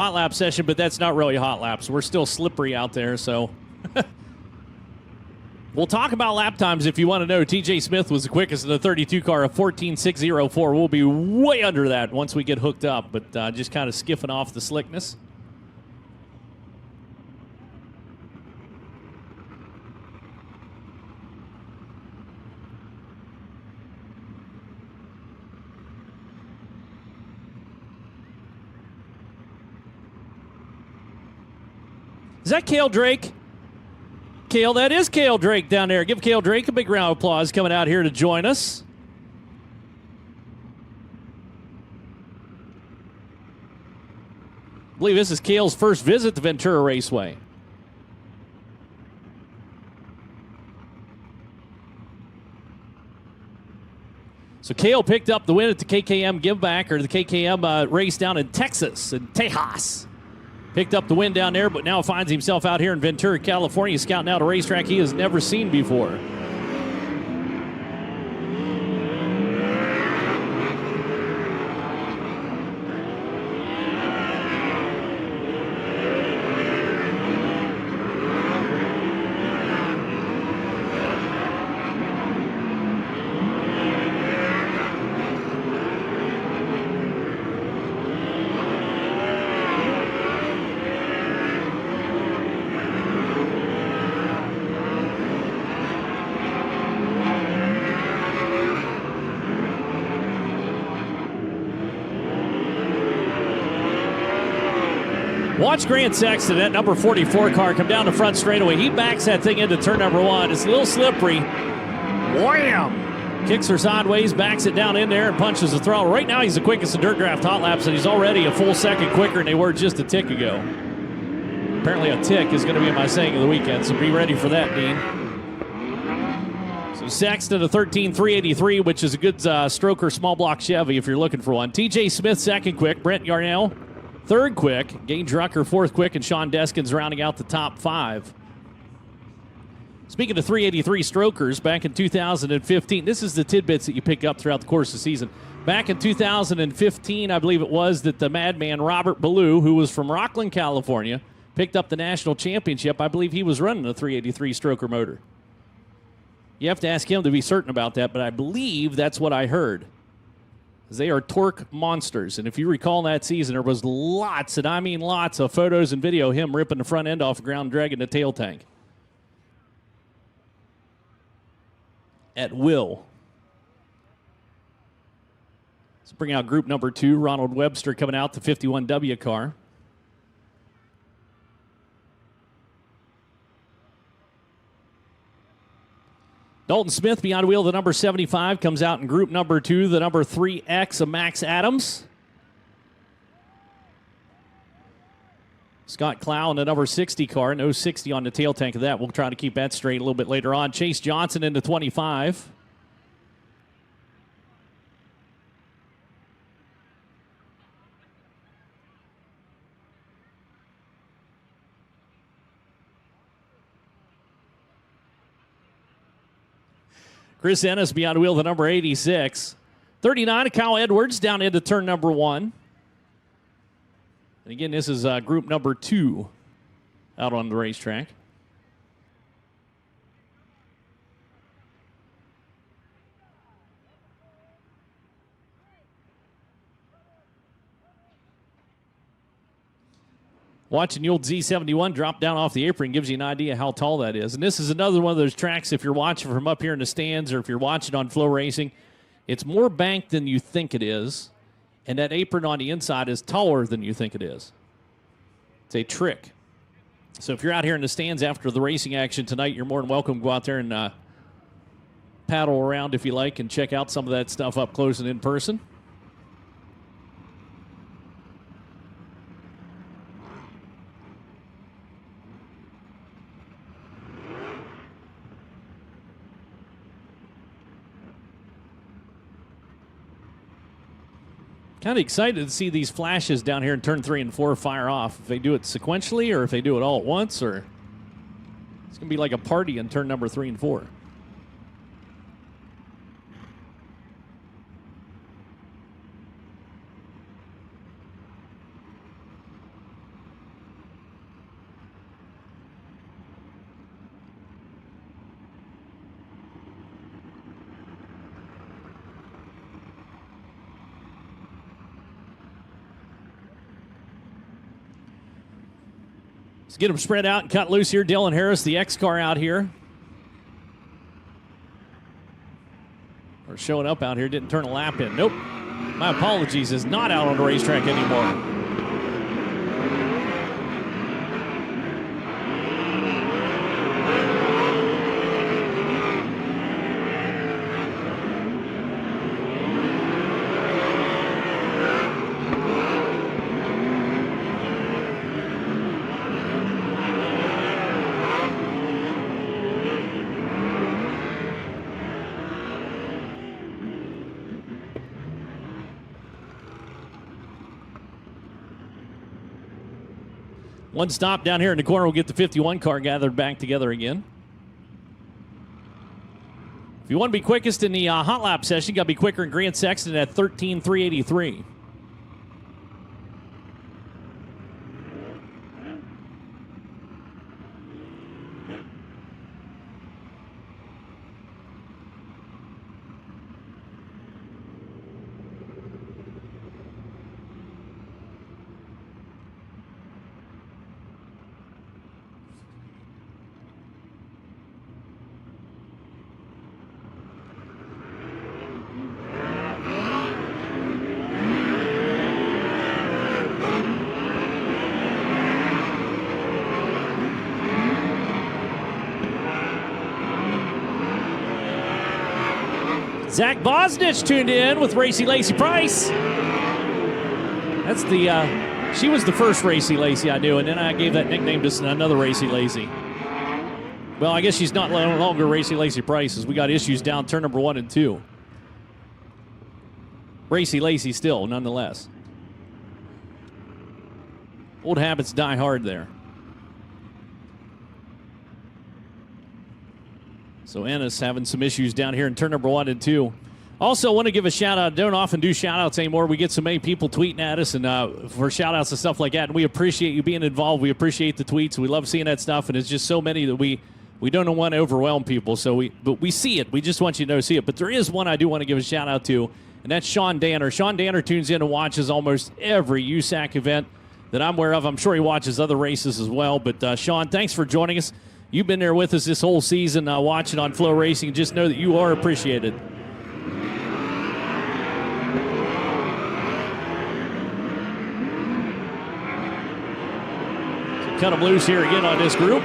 hot lap session, but that's not really hot laps. We're still slippery out there, so we'll talk about lap times if you want to know. TJ Smith was the quickest in the 32 car of 14.604. We'll be way under that once we get hooked up, but just kind of skiffing off the slickness. Is that Cale Drake? Cale, that is Cale Drake down there. Give Cale Drake a big round of applause coming out here to join us. I believe this is Cale's first visit to Ventura Raceway. So Cale picked up the win at the KKM Giveback, or the KKM race down in Texas, in Tejas. Picked up the win down there, but now finds himself out here in Ventura, California, scouting out a racetrack he has never seen before. Watch Grant Sexton, that number 44 car, come down the front straightaway. He backs that thing into turn number one. It's a little slippery. Wham! Kicks her sideways, backs it down in there, and punches the throttle. Right now, he's the quickest in dirt draft hot laps, and he's already a full second quicker than they were just a tick ago. Apparently, a tick is going to be my saying of the weekend, so be ready for that, Dean. So Sexton, a 13.383, which is a good stroker small block Chevy if you're looking for one. TJ Smith, second quick. Brent Yarnell, third quick. Gage Drucker, fourth quick, and Sean Deskins rounding out the top five. Speaking of 383 strokers, back in 2015, this is the tidbits that you pick up throughout the course of the season. Back in 2015, I believe it was, that the madman Robert Ballou, who was from Rockland, California, picked up the national championship. I believe he was running a 383 stroker motor. You have to ask him to be certain about that, but I believe that's what I heard. They are torque monsters. And if you recall that season, there was lots, and I mean lots, of photos and video of him ripping the front end off the ground, dragging the tail tank at will. Let's bring out group number 2. Ronald Webster coming out, the 51W car. Dalton Smith behind the wheel, the number 75, comes out in group number 2, the number 3X of Max Adams. Scott Clow in the number 60 car, no 60 on the tail tank of that. We'll try to keep that straight a little bit later on. Chase Johnson into 25. Chris Ennis behind the wheel, the number 86. 39 of Kyle Edwards down into turn number 1. And again, this is group number 2 out on the racetrack. Watching the old Z71 drop down off the apron gives you an idea how tall that is. And this is another one of those tracks, if you're watching from up here in the stands or if you're watching on FloRacing, it's more banked than you think it is. And that apron on the inside is taller than you think it is. It's a trick. So if you're out here in the stands after the racing action tonight, you're more than welcome to go out there and paddle around if you like and check out some of that stuff up close and in person. Kind of excited to see these flashes down here in turn 3 and 4 fire off. If they do it sequentially or if they do it all at once, or it's going to be like a party in turn number 3 and 4. Let's get them spread out and cut loose here. Dylan Harris, the X car out here. Or showing up out here, didn't turn a lap in. Nope. My apologies, is not out on the racetrack anymore. One stop down here in the corner. We'll get the 51 car gathered back together again. If you want to be quickest in the hot lap session, you got to be quicker in Grant Sexton at 13,383. Zach Bosnich tuned in with Racy Lacey Price. That's the, she was the first Racy Lacey I knew, and then I gave that nickname to another Racy Lacey. Well, I guess she's not no longer Racy Lacey Price, as we got issues down turn number 1 and 2. Racy Lacey still, nonetheless. Old habits die hard there. So Ennis having some issues down here in turn number 1 and 2. Also, want to give a shout-out. Don't often do shout-outs anymore. We get so many people tweeting at us and for shout-outs and stuff like that, and we appreciate you being involved. We appreciate the tweets. We love seeing that stuff, and it's just so many that we don't want to overwhelm people. But we see it. We just want you to know see it. But there is one I do want to give a shout-out to, and that's Sean Danner. Sean Danner tunes in and watches almost every USAC event that I'm aware of. I'm sure he watches other races as well. But, Sean, thanks for joining us. You've been there with us this whole season watching on FloRacing. Just know that you are appreciated. So cut them loose here again on this group.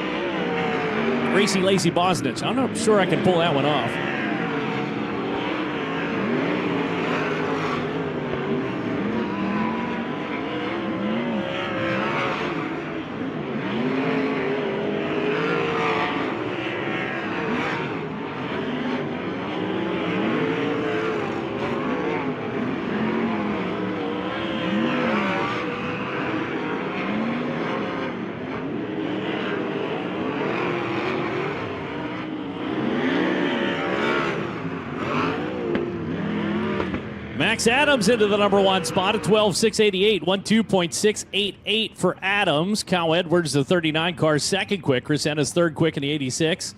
Racy Lacey Bosnich. I'm not sure I can pull that one off. Max Adams into the number 1 spot at 12,688. 12.688 for Adams. Kyle Edwards, the 39 car, second quick. Chris Ennis, third quick in the 86.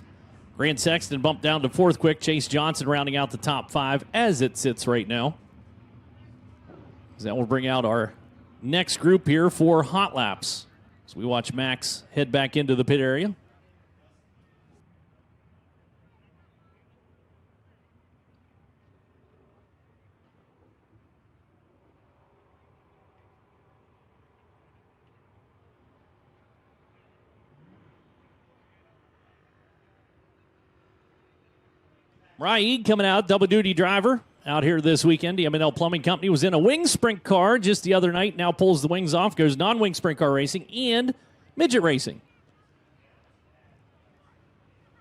Grant Sexton bumped down to fourth quick. Chase Johnson rounding out the top 5 as it sits right now. That will bring out our next group here for hot laps. So we watch Max head back into the pit area. Raid coming out, double-duty driver out here this weekend. The M&L Plumbing Company was in a wing sprint car just the other night. Now pulls the wings off, goes non-wing sprint car racing and midget racing.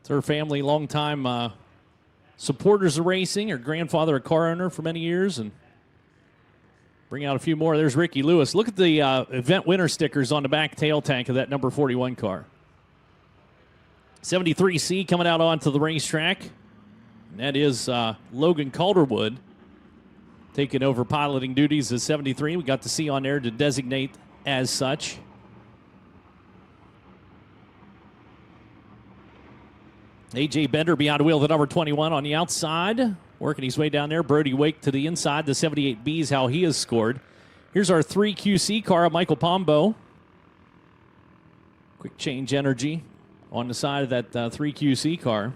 It's her family, longtime supporters of racing. Her grandfather, a car owner for many years. And bring out a few more. There's Ricky Lewis. Look at the event winner stickers on the back tail tank of that number 41 car. 73C coming out onto the racetrack. And that is Logan Calderwood taking over piloting duties as 73. We got the C on there to designate as such. A.J. Bender behind the wheel of the number 21 on the outside. Working his way down there. Brody Wake to the inside. The 78B is how he has scored. Here's our 3QC car, Michael Pombo. Quick change energy on the side of that 3QC car.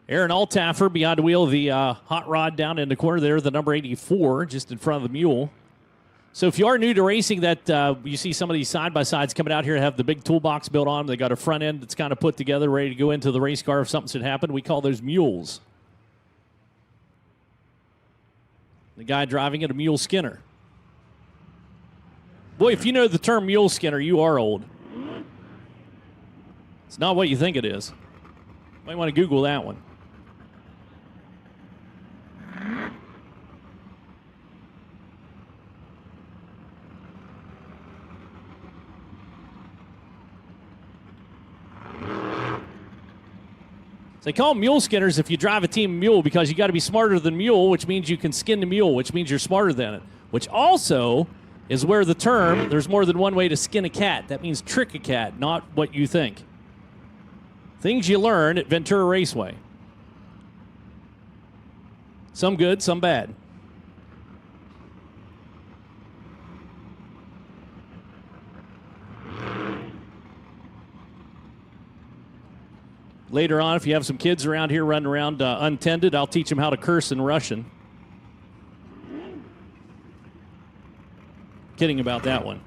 Aaron Altaffer behind the wheel of the hot rod down in the corner there, the number 84, just in front of the mule. So if you are new to racing, that you see some of these side-by-sides coming out here have the big toolbox built on them. They got a front end that's kind of put together, ready to go into the race car if something should happen. We call those mules. The guy driving it, a mule skinner. Boy, if you know the term mule skinner, you are old. It's not what you think it is. Might want to Google that one. They call them mule skinners if you drive a team mule because you got to be smarter than mule, which means you can skin the mule, which means you're smarter than it, which also is where the term, there's more than one way to skin a cat. That means trick a cat, not what you think. Things you learn at Ventura Raceway. Some good, some bad. Later on, if you have some kids around here running around untended, I'll teach them how to curse in Russian. Kidding about that one.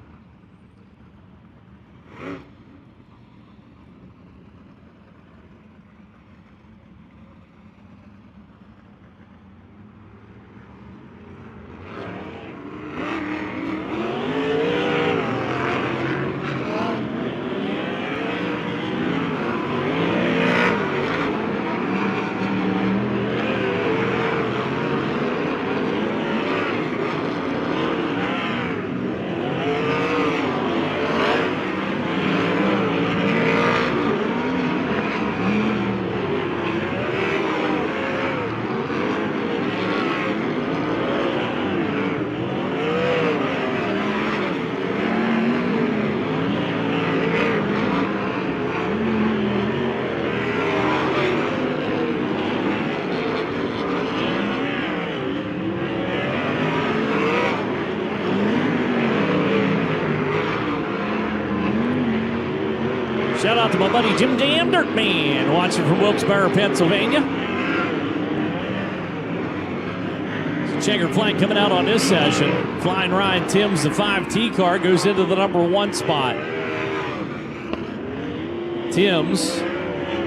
Shout out to my buddy Jim Jam Dirtman, watching from Wilkes-Barre, Pennsylvania. Checkered flag coming out on this session. Flying Ryan Timms, the 5T car, goes into the number 1 spot. Timms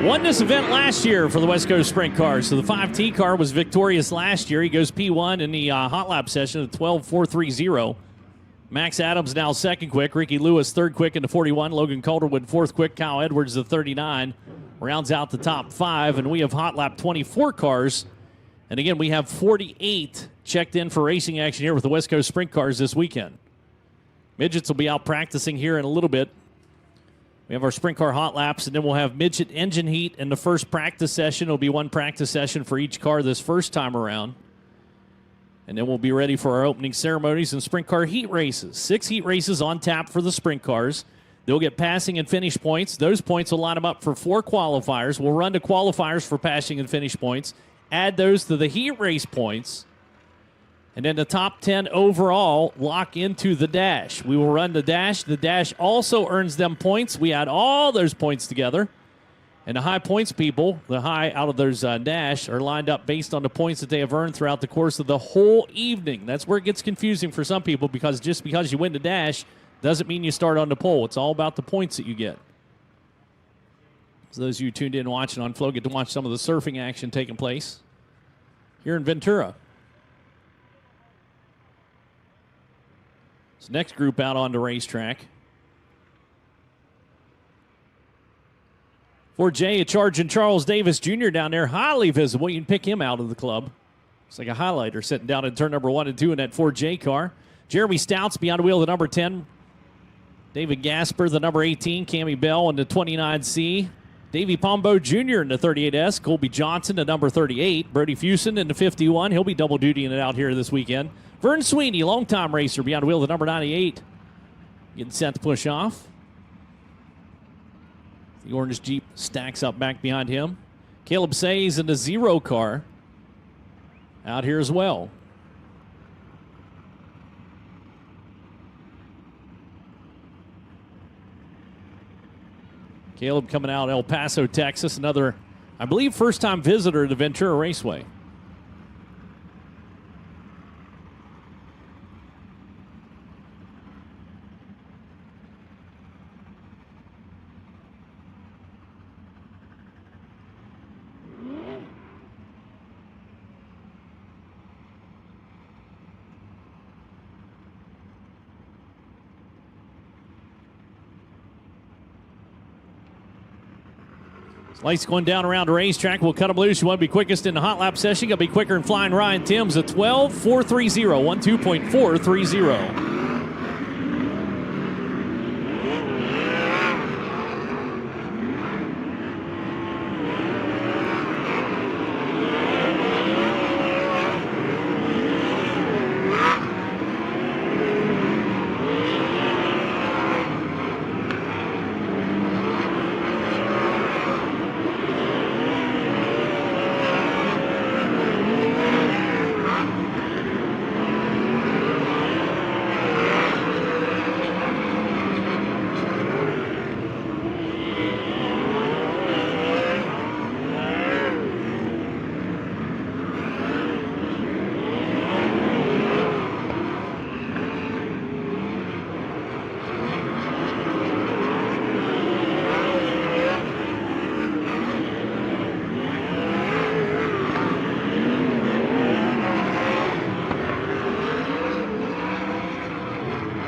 won this event last year for the West Coast Sprint Cars. So the 5T car was victorious last year. He goes P1 in the hot lap session at 12.430. Max Adams now second quick. Ricky Lewis third quick in the 41. Logan Calderwood fourth quick. Kyle Edwards the 39. Rounds out the top 5. And we have hot lap 24 cars. And again, we have 48 checked in for racing action here with the West Coast Sprint Cars this weekend. Midgets will be out practicing here in a little bit. We have our sprint car hot laps, and then we'll have midget engine heat in the first practice session. It'll be one practice session for each car this first time around. And then we'll be ready for our opening ceremonies and sprint car heat races. 6 heat races on tap for the sprint cars. They'll get passing and finish points. Those points will line them up for 4 qualifiers. We'll run to qualifiers for passing and finish points. Add those to the heat race points. And then the top 10 overall lock into the dash. We will run the dash. The dash also earns them points. We add all those points together. And the high points people, the high out of those dash, are lined up based on the points that they have earned throughout the course of the whole evening. That's where it gets confusing for some people, because just because you win the dash doesn't mean you start on the pole. It's all about the points that you get. So those of you tuned in watching on Flow get to watch some of the surfing action taking place here in Ventura. So next group out on the racetrack. For Jay, a charge in Charles Davis Jr. down there, highly visible. You can pick him out of the club. It's like a highlighter sitting down in turn number 1 and 2 in that 4J car. Jeremy Stouts behind the wheel, the number 10. David Gasper, the number 18. Cammie Bell in the 29C. Davey Pombo Jr. in the 38S. Colby Johnson, the number 38. Brody Fuson in the 51. He'll be double dutying it out here this weekend. Vern Sweeney, longtime racer, behind the wheel, the number 98. Getting set to push off. The orange Jeep stacks up back behind him. Caleb Say's in the 0 car out here as well. Caleb coming out El Paso, Texas. Another, I believe, first-time visitor to Ventura Raceway. Lights going down around the racetrack. We'll cut them loose. You want to be quickest in the hot lap session. Got to be quicker than Flying Ryan Timms at 12.430. 12.430.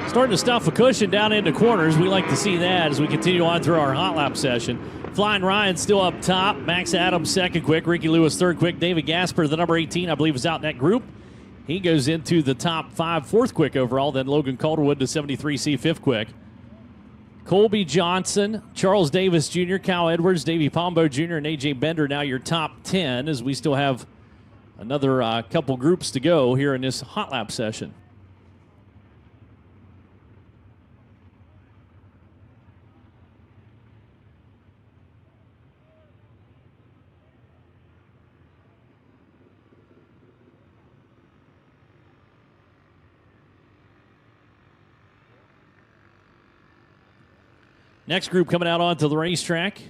Starting to stuff a cushion down into corners. We like to see that as we continue on through our hot lap session. Flying Ryan still up top. Max Adams second quick. Ricky Lewis third quick. David Gasper, the number 18, I believe, is out in that group. He goes into the top 5, fourth quick overall. Then Logan Calderwood to 73C, fifth quick. Colby Johnson, Charles Davis Jr., Kyle Edwards, Davey Pombo Jr., and A.J. Bender now your top 10 as we still have another couple groups to go here in this hot lap session. Next group coming out onto the racetrack.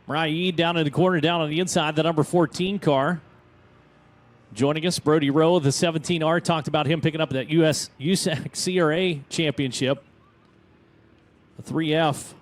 Mariah Eade down in the corner, down on the inside, the number 14 car. Joining us, Brody Rowe, the 17R. Talked about him picking up that USAC CRA championship. The 3F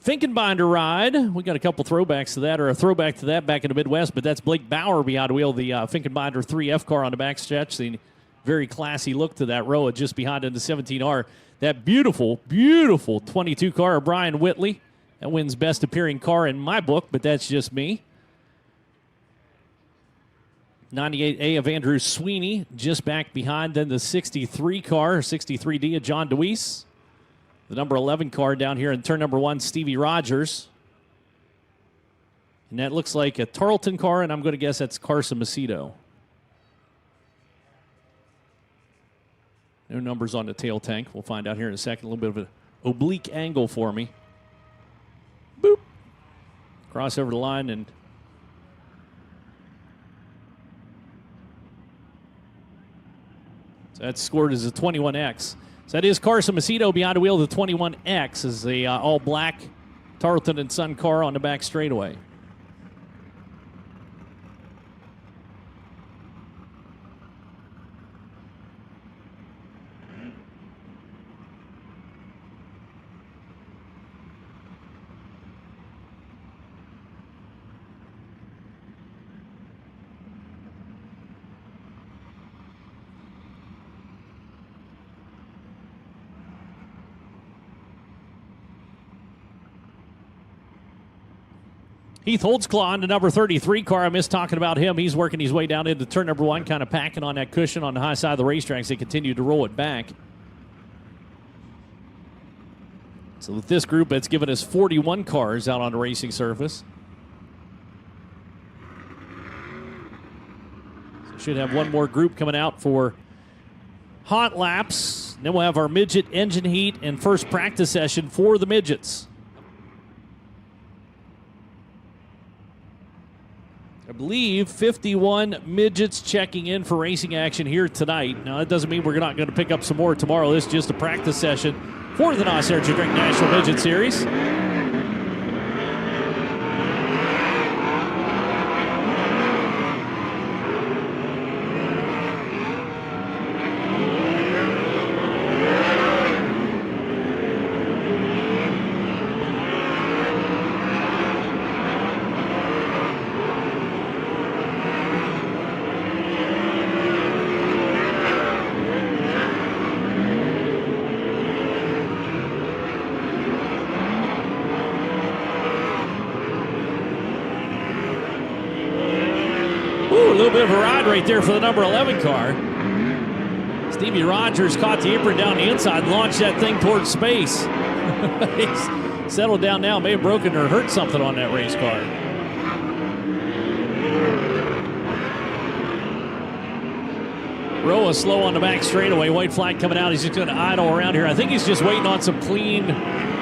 Finkenbinder ride. We got a couple throwbacks to that, or a throwback to that back in the Midwest, but that's Blake Bauer behind the wheel, the Finkenbinder 3F car on the back stretch. The very classy look to that row just behind in the 17R. That beautiful, beautiful 22 car of Brian Whitley. That wins best appearing car in my book, but that's just me. 98A of Andrew Sweeney just back behind. Then the 63 car, 63D of John DeWeese. The number 11 car down here in turn number 1, Stevie Rogers. And that looks like a Tarleton car, and I'm going to guess that's Carson Macedo. No numbers on the tail tank. We'll find out here in a second. A little bit of an oblique angle for me. Boop. Cross over the line, and so that's scored as a 21X. So that is Carson Macedo behind the wheel of the 21X as the all-black Tarleton and Son car on the back straightaway. Heath Holtzclaw on the number 33 car. I missed talking about him. He's working his way down into turn number 1, kind of packing on that cushion on the high side of the racetrack as they continue to roll it back. So with this group, it's given us 41 cars out on the racing surface. So should have one more group coming out for hot laps. And then we'll have our midget engine heat and first practice session for the midgets. I believe 51 midgets checking in for racing action here tonight. Now, that doesn't mean we're not going to pick up some more tomorrow. This is just a practice session for the NOS Energy Drink National Midget Series. A little bit of a ride right there for the number 11 car. Stevie Rogers caught the apron down the inside and launched that thing towards space. He's settled down now, may have broken or hurt something on that race car. Roa slow on the back straightaway. White flag coming out. He's just going to idle around here. I think he's just waiting on some clean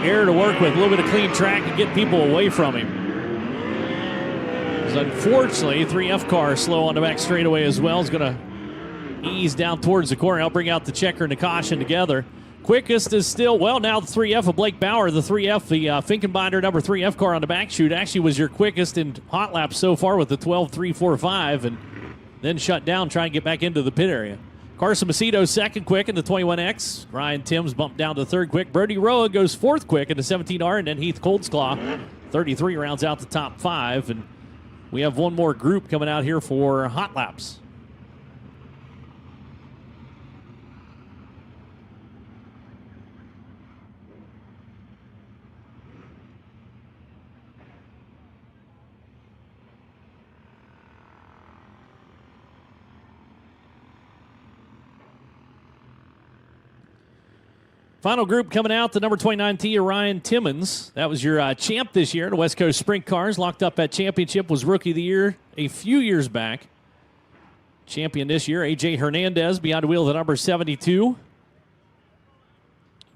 air to work with, a little bit of clean track and get people away from him. Unfortunately, 3F car slow on the back straightaway as well. Is going to ease down towards the corner. I'll bring out the checker and the caution together. Quickest is still, well, now the 3F of Blake Bauer. The 3F, the Finkenbinder number 3F car on the back chute actually was your quickest in hot laps so far with the 12.345 and then shut down trying to get back into the pit area. Carson Macedo second quick in the 21X. Ryan Timms bumped down to third quick. Brody Roa goes fourth quick in the 17R, and then Heath Coldsclaw, 33, rounds out the top five. And we have one more group coming out here for hot laps. Final group coming out, the number 29 T, Ryan Timmons. That was your champ this year. The West Coast Sprint Cars locked up at championship, was Rookie of the Year a few years back. Champion this year, A.J. Hernandez behind the wheel of the number 72.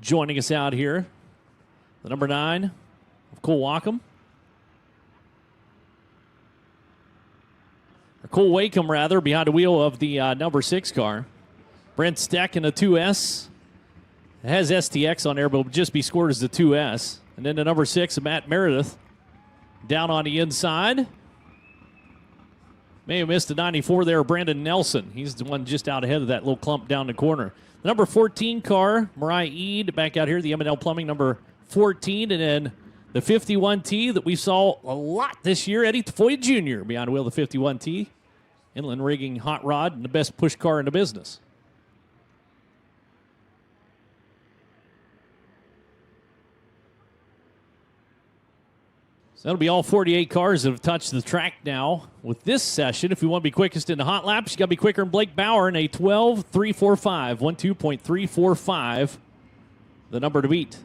Joining us out here, the number 9 of Cole Wacom. Or Cole Wakeham, rather, behind the wheel of the number 6 car. Brent Steck in the 2S. It has STX on there, but will just be scored as the 2S. And then the number 6, Matt Meredith, down on the inside. May have missed the 94 there, Brandon Nelson. He's the one just out ahead of that little clump down the corner. The number 14 car, Mariah Eade, back out here, the M&L Plumbing, number 14. And then the 51T that we saw a lot this year, Eddie Tafoya Jr. behind the wheel of the 51T. Inland rigging hot rod and the best push car in the business. So that'll be all 48 cars that have touched the track now with this session. If you want to be quickest in the hot laps, you got to be quicker than Blake Bauer in a 12.345, 12.345, the number to beat.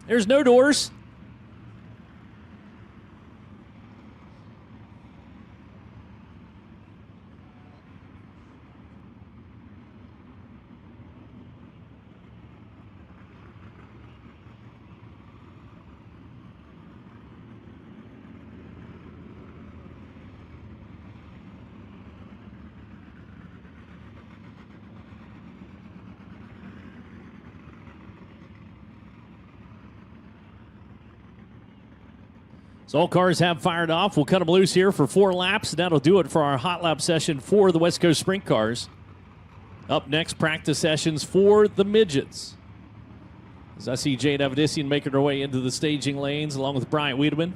There's no doors. So all cars have fired off. We'll cut them loose here for 4 laps. That'll do it for our hot lap session for the West Coast Sprint Cars. Up next, practice sessions for the midgets. As I see Jade Avedissian making her way into the staging lanes along with Bryant Wiedemann.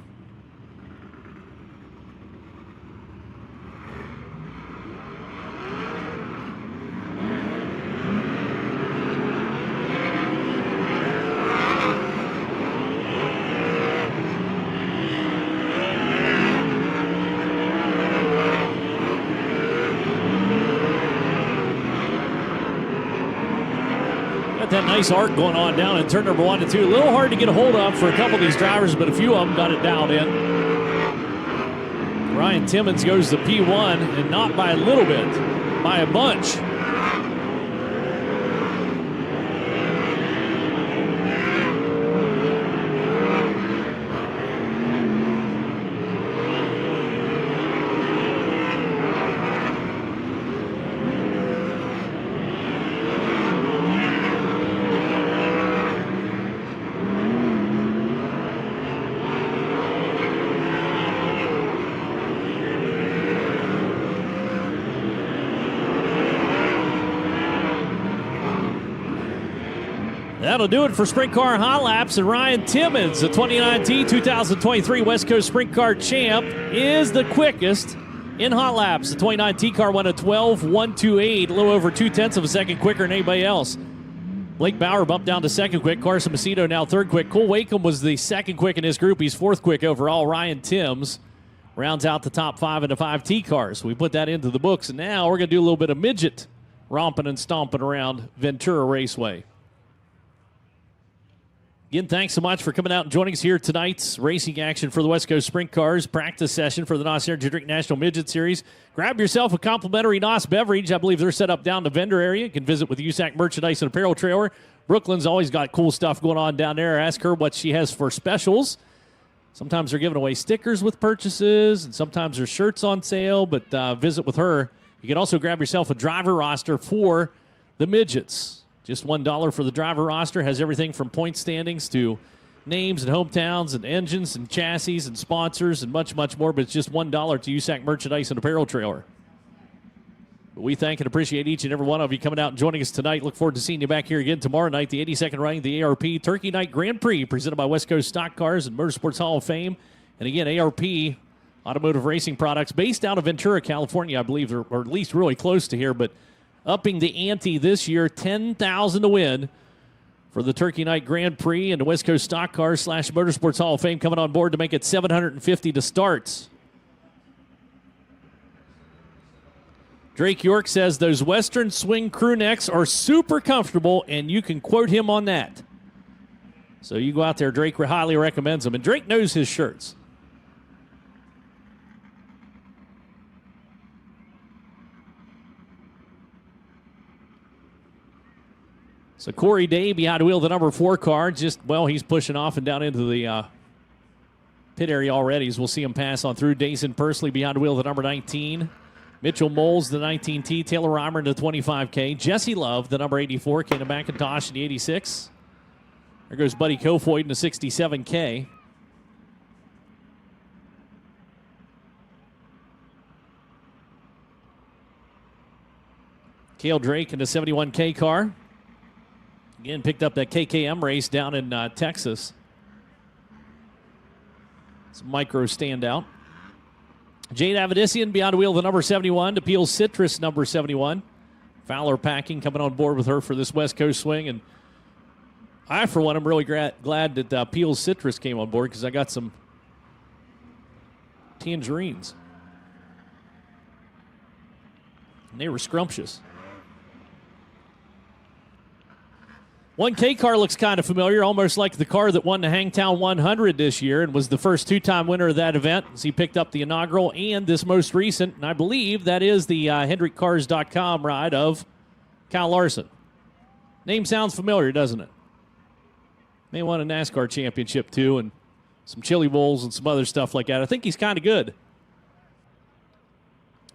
got that nice arc going on down in turn number 1 and 2. A little hard to get a hold of for a couple of these drivers, but a few of them got it dialed in. Ryan Timmons goes to P1, and not by a little bit, by a bunch. That'll do it for Sprint Car Hot Laps. And Ryan Timmons, the 2019 2023 West Coast Sprint Car champ, is the quickest in Hot Laps. The 2019 car went a 12.128, a little over 0.2 of a second quicker than anybody else. Blake Bauer bumped down to second quick. Carson Macedo now third quick. Cole Wakeham was the second quick in his group. He's fourth quick overall. Ryan Timms rounds out the top 5 in the 5T cars. We put that into the books, and now we're going to do a little bit of midget romping and stomping around Ventura Raceway. Again, thanks so much for coming out and joining us here tonight's racing action for the West Coast Sprint Cars practice session for the NOS Energy Drink National Midget Series. Grab yourself a complimentary NOS beverage. I believe they're set up down in the vendor area. You can visit with the USAC merchandise and apparel trailer. Brooklyn's always got cool stuff going on down there. Ask her what she has for specials. Sometimes they're giving away stickers with purchases, and sometimes there's shirts on sale, but visit with her. You can also grab yourself a driver roster for the midgets. Just $1 for the driver roster. Has everything from point standings to names and hometowns and engines and chassis and sponsors and much, much more. But it's just $1 to USAC merchandise and apparel trailer. But we thank and appreciate each and every one of you coming out and joining us tonight. Look forward to seeing you back here again tomorrow night. The 82nd running of the ARP Turkey Night Grand Prix presented by West Coast Stock Cars and Motorsports Hall of Fame. And again, ARP Automotive Racing Products based out of Ventura, California, I believe, or at least really close to here. But upping the ante this year, $10,000 to win for the Turkey Night Grand Prix, and the West Coast Stock Cars / Motorsports Hall of Fame coming on board to make it $750 to start. Drake York says those Western Swing crew necks are super comfortable, and you can quote him on that. So you go out there. Drake highly recommends them, and Drake knows his shirts. So Corey Day behind the wheel of the number 4 car. He's pushing off and down into the pit area already, as we'll see him pass on through. Dason Pursley behind the wheel of the number 19. Mitchell Moles, the 19T. Taylor Reimer in the 25K. Jesse Love, the number 84. Kana McIntosh in the 86. There goes Buddy Kofoid in the 67K. Cale Drake in the 71K car. Again, picked up that KKM race down in Texas. It's a micro standout. Jade Avedissian behind the wheel of the number 71. DePeel Citrus, number 71. Fowler Packing coming on board with her for this West Coast swing. And I, for one, am really glad that Peel Citrus came on board, because I got some tangerines. And they were scrumptious. 1K car looks kind of familiar, almost like the car that won the Hangtown 100 this year and was the first 2-time winner of that event, as he picked up the inaugural and this most recent. And I believe that is the HendrickCars.com ride of Kyle Larson. Name sounds familiar, doesn't it? May won a NASCAR championship too, and some chili bowls and some other stuff like that. I think he's kind of good.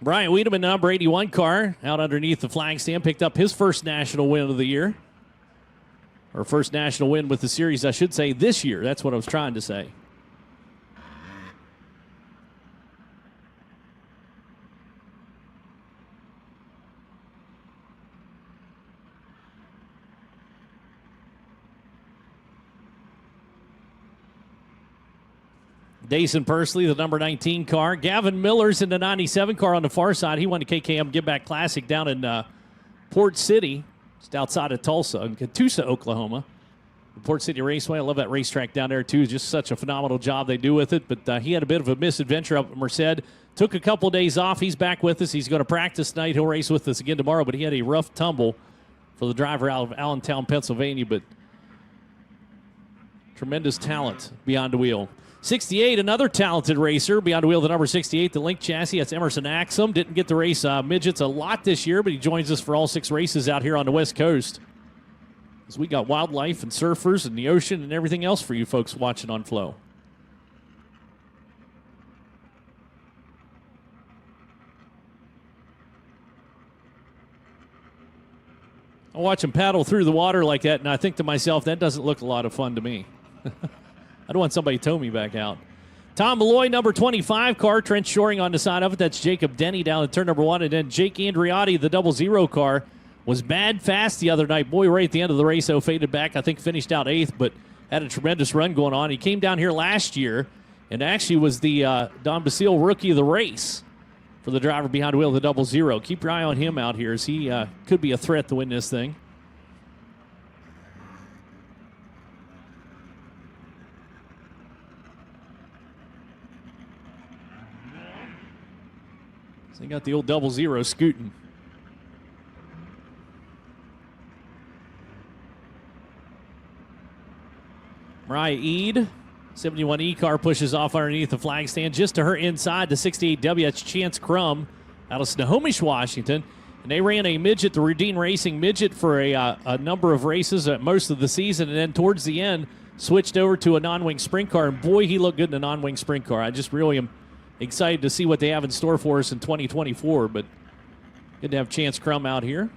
Brian Wiedemann, number 81 car, out underneath the flag stand, picked up his first national win of the year. Or first national win with the series, I should say, this year. That's what I was trying to say. Dason Pursley, the number 19 car. Gavin Miller's in the 97 car on the far side. He won the KKM Give Back Classic down in Port City. Just outside of Tulsa, in Catoosa, Oklahoma. The Port City Raceway. I love that racetrack down there, too. Just such a phenomenal job they do with it. But he had a bit of a misadventure up at Merced. Took a couple days off. He's back with us. He's going to practice tonight. He'll race with us again tomorrow. But he had a rough tumble for the driver out of Allentown, Pennsylvania, but tremendous talent behind the wheel. 68, another talented racer behind the wheel, the number 68, the Link chassis. That's Emerson Axum. Didn't get to race midgets a lot this year, but he joins us for all 6 races out here on the West Coast. As we got wildlife and surfers and the ocean and everything else for you folks watching on Flow. I watch him paddle through the water like that, and I think to myself, that doesn't look a lot of fun to me. I don't want somebody to tow me back out. Tom Malloy, number 25 car. Trent Shoring on the side of it. That's Jacob Denny down at turn number 1. And then Jake Andriotti, the 00 car, was bad fast the other night. Boy, right at the end of the race, though, faded back. I think finished out 8th, but had a tremendous run going on. He came down here last year and actually was the Don Basile Rookie of the Race for the driver behind the wheel of the 00. Keep your eye on him out here as he could be a threat to win this thing. So they got the old 00 scooting. Mariah Eade, 71E car, pushes off underneath the flag stand. Just to her inside, the 68W, that's Chance Crum out of Snohomish, Washington. And they ran a midget, the Rudine Racing midget, for a number of races at most of the season. And then towards the end, switched over to a non-wing sprint car. And boy, he looked good in a non-wing sprint car. I just really am excited to see what they have in store for us in 2024, but good to have Chance Crum out here.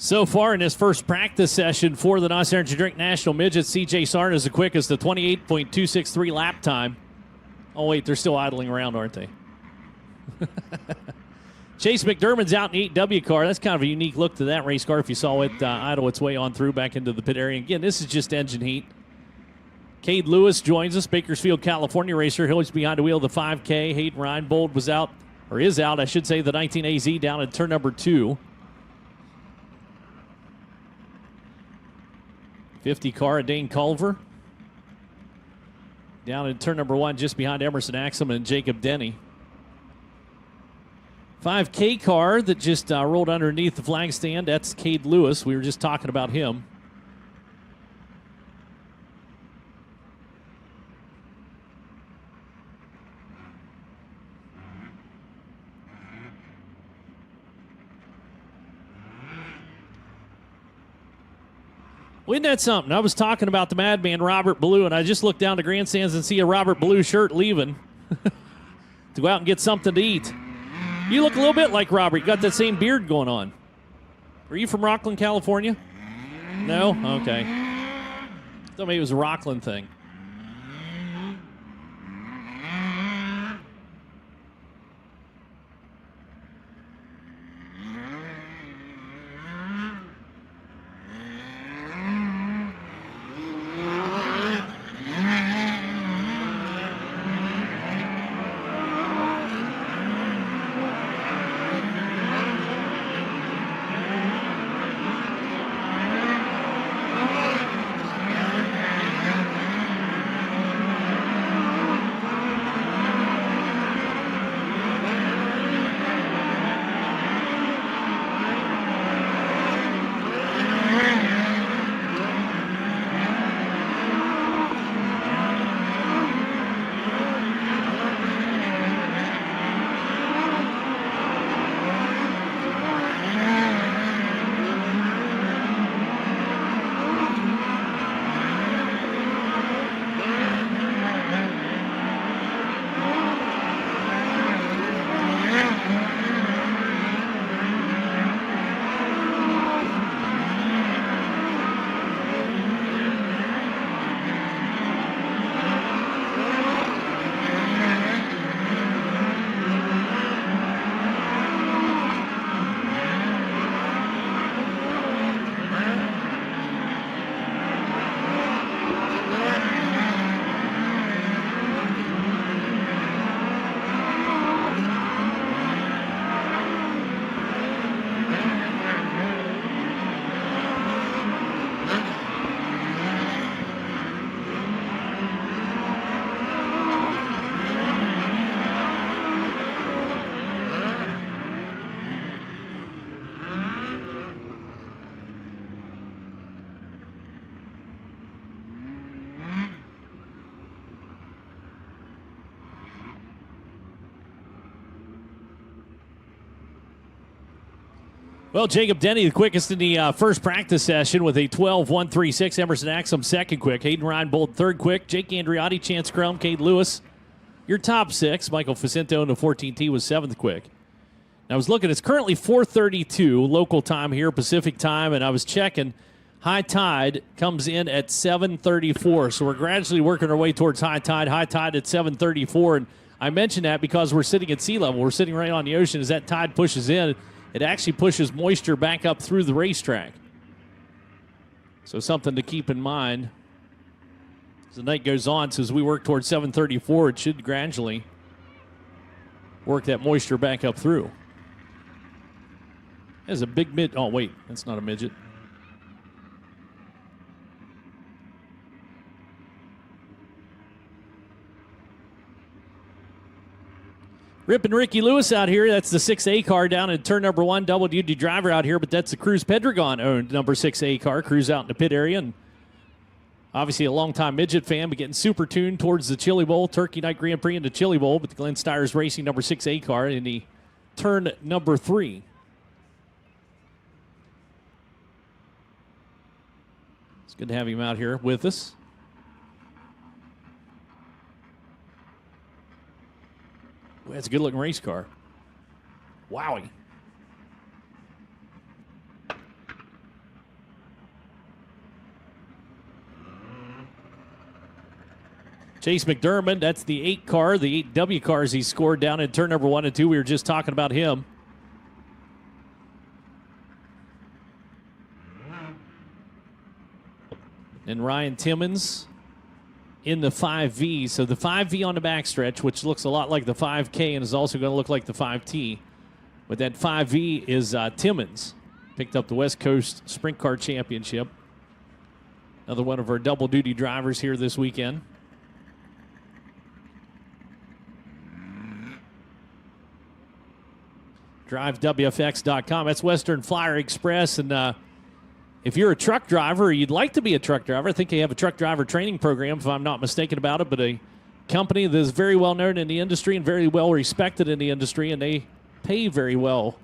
So far in this first practice session for the NOS Energy Drink National Midget, CJ Sarn is the quickest, the 28.263 lap time. Oh, wait, they're still idling around, aren't they? Chase McDermott's out in the 8W car. That's kind of a unique look to that race car if you saw it idle its way on through back into the pit area. Again, this is just engine heat. Cade Lewis joins us, Bakersfield, California racer. He's behind the wheel of the 5K. Hayden Reinbold was out, or is out, I should say, the 19AZ down at turn number 2. 50 car, Dane Culver. Down in turn number 1, just behind Emerson Axum and Jacob Denny. 5K car that just rolled underneath the flag stand. That's Cade Lewis. We were just talking about him. Well, isn't that something? I was talking about the madman Robert Ballou, and I just looked down the grandstands and see a Robert Ballou shirt leaving to go out and get something to eat. You look a little bit like Robert. You got that same beard going on. Are you from Rockland, California? No? Okay. Thought maybe it was a Rockland thing. Well, Jacob Denny, the quickest in the first practice session with a 12.136. Emerson Axum, second quick. Hayden Reinbold, third quick. Jake Andriotti, Chance Crum, Cade Lewis, your top six. Michael Facento in the 14T was seventh quick. And I was looking, it's currently 4:32 local time here, Pacific time, and I was checking. High tide comes in at 7:34, so we're gradually working our way towards high tide. High tide at 7:34, and I mention that because we're sitting at sea level. We're sitting right on the ocean. As that tide pushes in, it actually pushes moisture back up through the racetrack. So something to keep in mind as the night goes on. So as we work towards 7:34, it should gradually work that moisture back up through. There's a big mid. Oh, wait, that's not a midget. Rip and Ricky Lewis out here. That's the 6A car down in turn number one. Double duty driver out here, but that's the Cruz Pedregon-owned number 6A car. Cruz out in the pit area, and obviously a longtime Midget fan, but getting super tuned towards the Chili Bowl, Turkey Night Grand Prix into Chili Bowl, but the Glenn Stires Racing number 6A car in the turn number 3. It's good to have him out here with us. Well, that's a good-looking race car. Wowie. Chase McDermott, that's the 8 car, the 8W cars he scored down in turn number 1 and 2. We were just talking about him. And Ryan Timmons in the 5V. So the 5V on the backstretch, which looks a lot like the 5K and is also going to look like the 5T. But that 5V is Timmons. Picked up the West Coast Sprint Car Championship. Another one of our double-duty drivers here this weekend. DriveWFX.com. That's Western Flyer Express. And if you're a truck driver or you'd like to be a truck driver, I think they have a truck driver training program, if I'm not mistaken about it, but a company that is very well known in the industry and very well respected in the industry, and they pay very well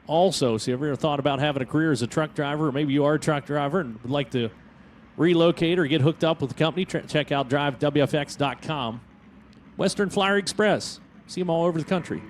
also. So if you ever thought about having a career as a truck driver, or maybe you are a truck driver and would like to relocate or get hooked up with the company, check out DriveWFX.com. Western Flyer Express. See them all over the country.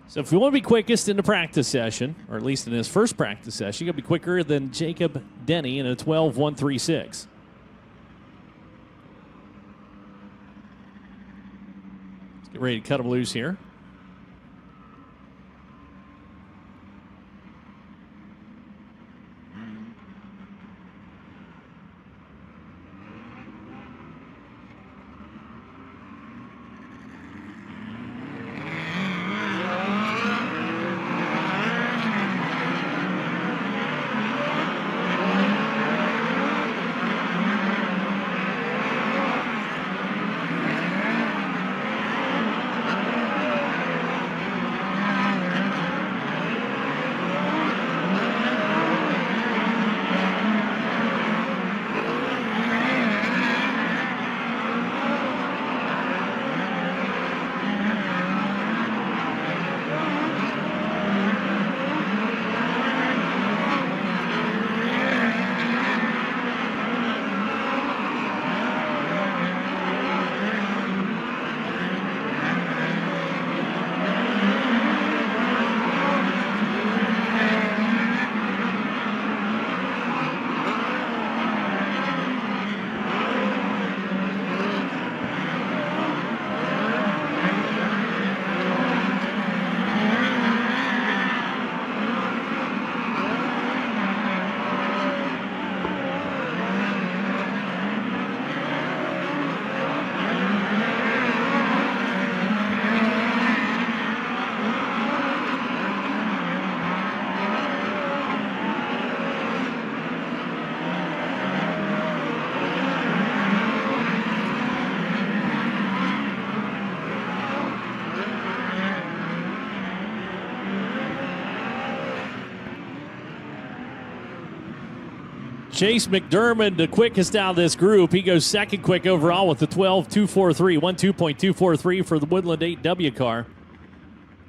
So if you want to be quickest in the practice session, or at least in his first practice session, you got to be quicker than Jacob Denny in a 12.136. Let's get ready to cut him loose here. Chase McDermott, the quickest out of this group. He goes second quick overall with the 12.243, 12.243 for the Woodland 8W car.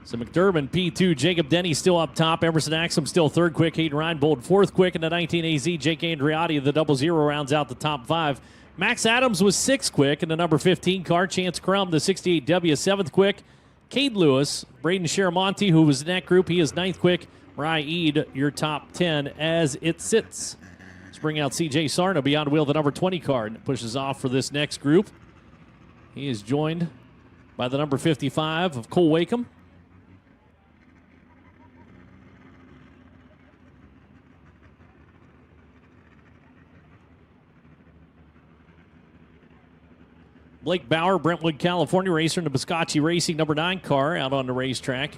So McDermott, P2. Jacob Denny still up top. Emerson Axum still third quick. Hayden Reinbold fourth quick in the 19 AZ. Jake Andriotti, the 00 rounds out the top 5. Max Adams was sixth quick in the number 15 car. Chance Crum, the 68W, seventh quick. Cade Lewis, Braden Sharamonte, who was in that group, he is ninth quick. Rye Eid, your top 10 as it sits. Let's bring out CJ Sarno beyond wheel, the number 20 car, and pushes off for this next group. He is joined by the number 55 of Cole Wakeham. Blake Bauer, Brentwood, California racer in the Biscacci Racing number 9 car out on the racetrack.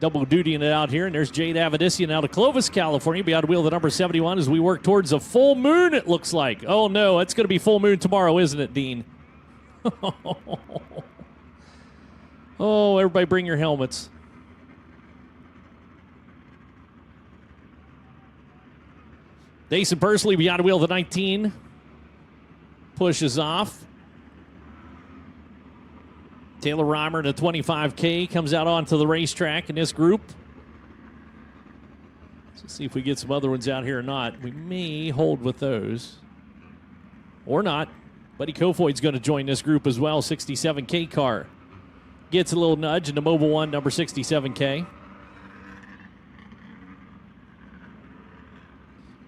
Double dutying it out here, and there's Jade Avedissian out of Clovis, California, beyond wheel the number 71 as we work towards a full moon, it looks like. Oh, no, it's going to be full moon tomorrow, isn't it, Dean? Oh, everybody bring your helmets. Dason Persley beyond wheel the 19. Pushes off. Taylor Reimer in a 25K comes out onto the racetrack in this group. Let's see if we get some other ones out here or not. We may hold with those. Or not. Buddy Kofoid's going to join this group as well. 67K car. Gets a little nudge in the Mobile 1, number 67K.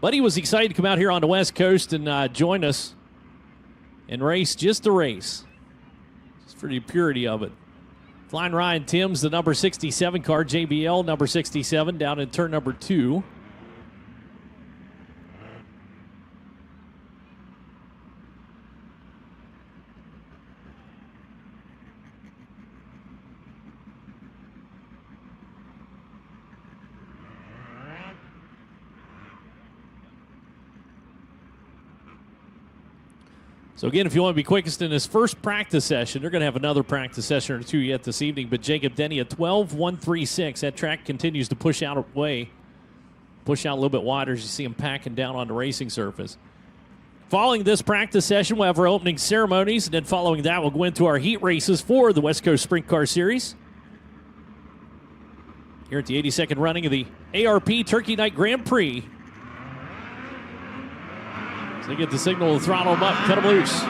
Buddy was excited to come out here on the West Coast and join us and race just to race. For the purity of it. Flying Ryan Timms, the number 67 car. JBL, number 67, down in turn number 2. So again, if you want to be quickest in this first practice session, they're going to have another practice session or two yet this evening. But Jacob Denny at 12.136. That track continues to push out away, push out a little bit wider as you see him packing down on the racing surface. Following this practice session, we'll have our opening ceremonies, and then following that, we'll go into our heat races for the West Coast Sprint Car Series. Here at the 82nd running of the ARP Turkey Night Grand Prix. They get the signal to throttle them up, cut them loose.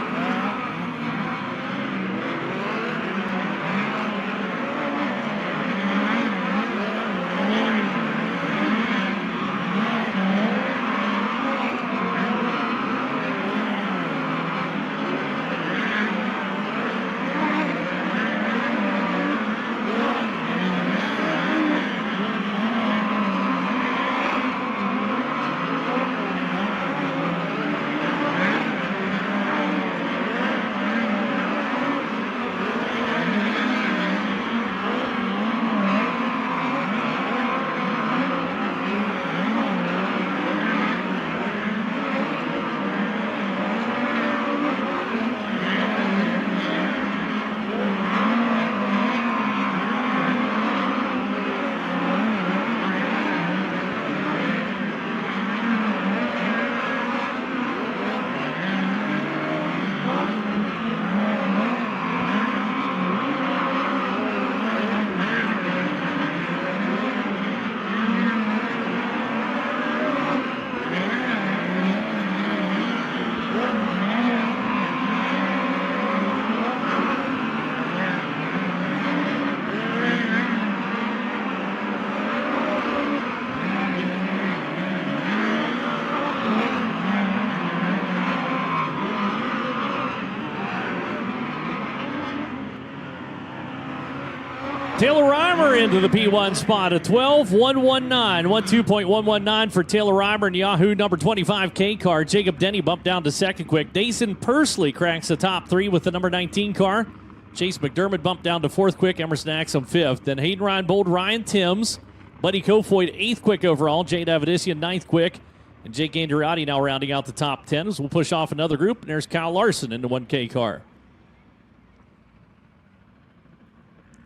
Taylor Reimer into the P1 spot, a 12.119, 12.119 for Taylor Reimer and Yahoo number 25K car. Jacob Denny bumped down to second quick. Dason Persley cracks the top 3 with the number 19 car. Chase McDermott bumped down to fourth quick. Emerson Axum fifth. Then Hayden Reinbold, Ryan Timms, Buddy Kofoid eighth quick overall. Jade Avedissian ninth quick. And Jake Andriotti now rounding out the top 10 as we'll push off another group. And there's Kyle Larson in the 1K car.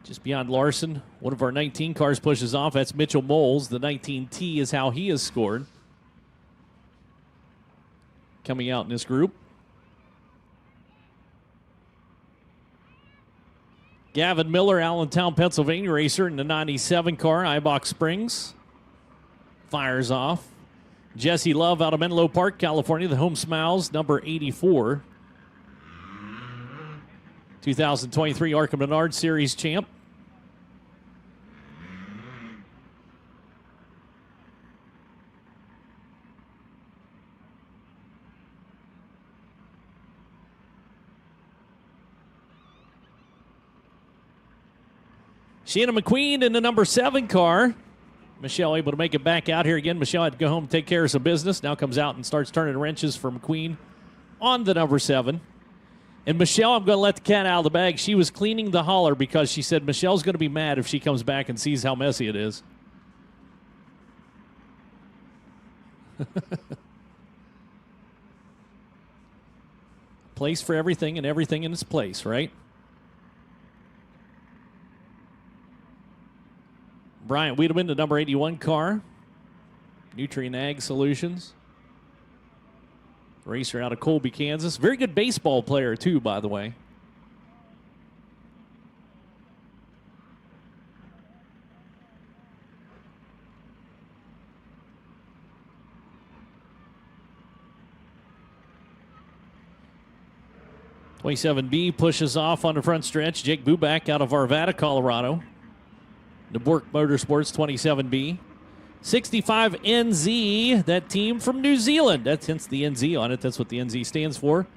Just beyond Larson, one of our 19 cars pushes off. That's Mitchell Moles. The 19T is how he is scored. coming out in this group. Gavin Miller, Allentown, Pennsylvania racer in the 97 car, Ibach Springs. Fires off. Jesse Love out of Menlo Park, California, the Home Smiles, number 84. 2023 Arca Menard Series champ. Shannon McQueen in the number 7 car. Michelle able to make it back out here again. Michelle had to go home and take care of some business. Now comes out and starts turning wrenches for McQueen on the number 7. And Michelle, I'm going to let the cat out of the bag. She was cleaning the holler because she said Michelle's going to be mad if she comes back and sees how messy it is. Place for everything and everything in its place, right? Bryant Wiedemann, the number 81 car. Nutrient Ag Solutions. Racer out of Colby, Kansas. Very good baseball player, too, by the way. '27B pushes off on the front stretch. Jake Buback out of Arvada, Colorado. The Bork Motorsports 27B. 65 NZ, that team from New Zealand. That's hence the NZ on it. That's what the NZ stands for.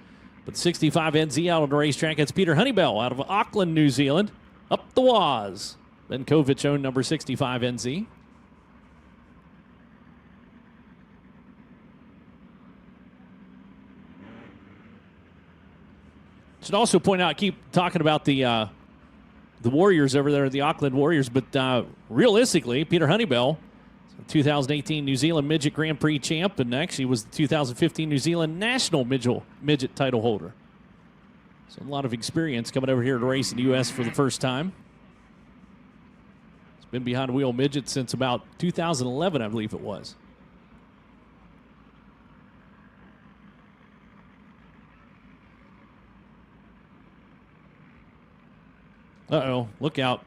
But 65 NZ out on the racetrack. It's Peter Honeybell out of Auckland, New Zealand. Up the Waz. Ben Kovic owned number 65 NZ. Should also point out, keep talking about the Warriors over there, the Auckland Warriors, but realistically, Peter Honeybell, 2018 New Zealand Midget Grand Prix champ, and actually was the 2015 New Zealand National Midget title holder. So a lot of experience coming over here to race in the U.S. for the first time. He's been behind wheel midget since about 2011, I believe it was. Uh-oh, look out.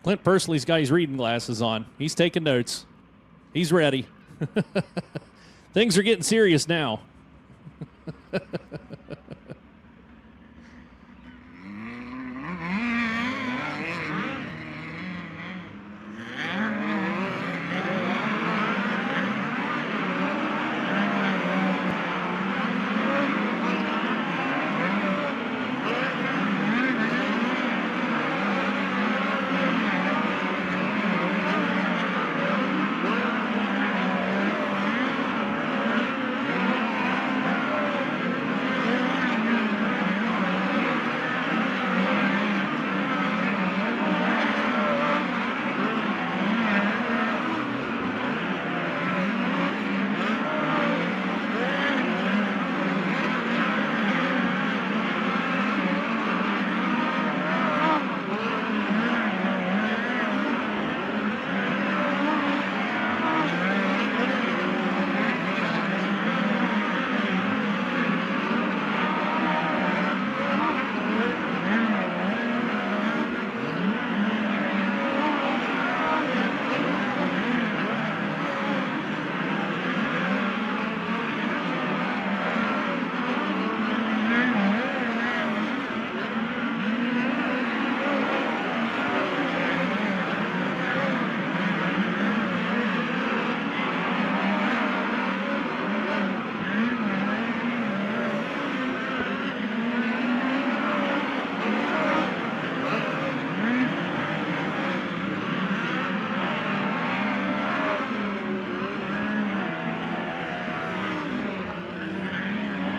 Clint Pursley's got his reading glasses on. He's taking notes. He's ready. Things are getting serious now.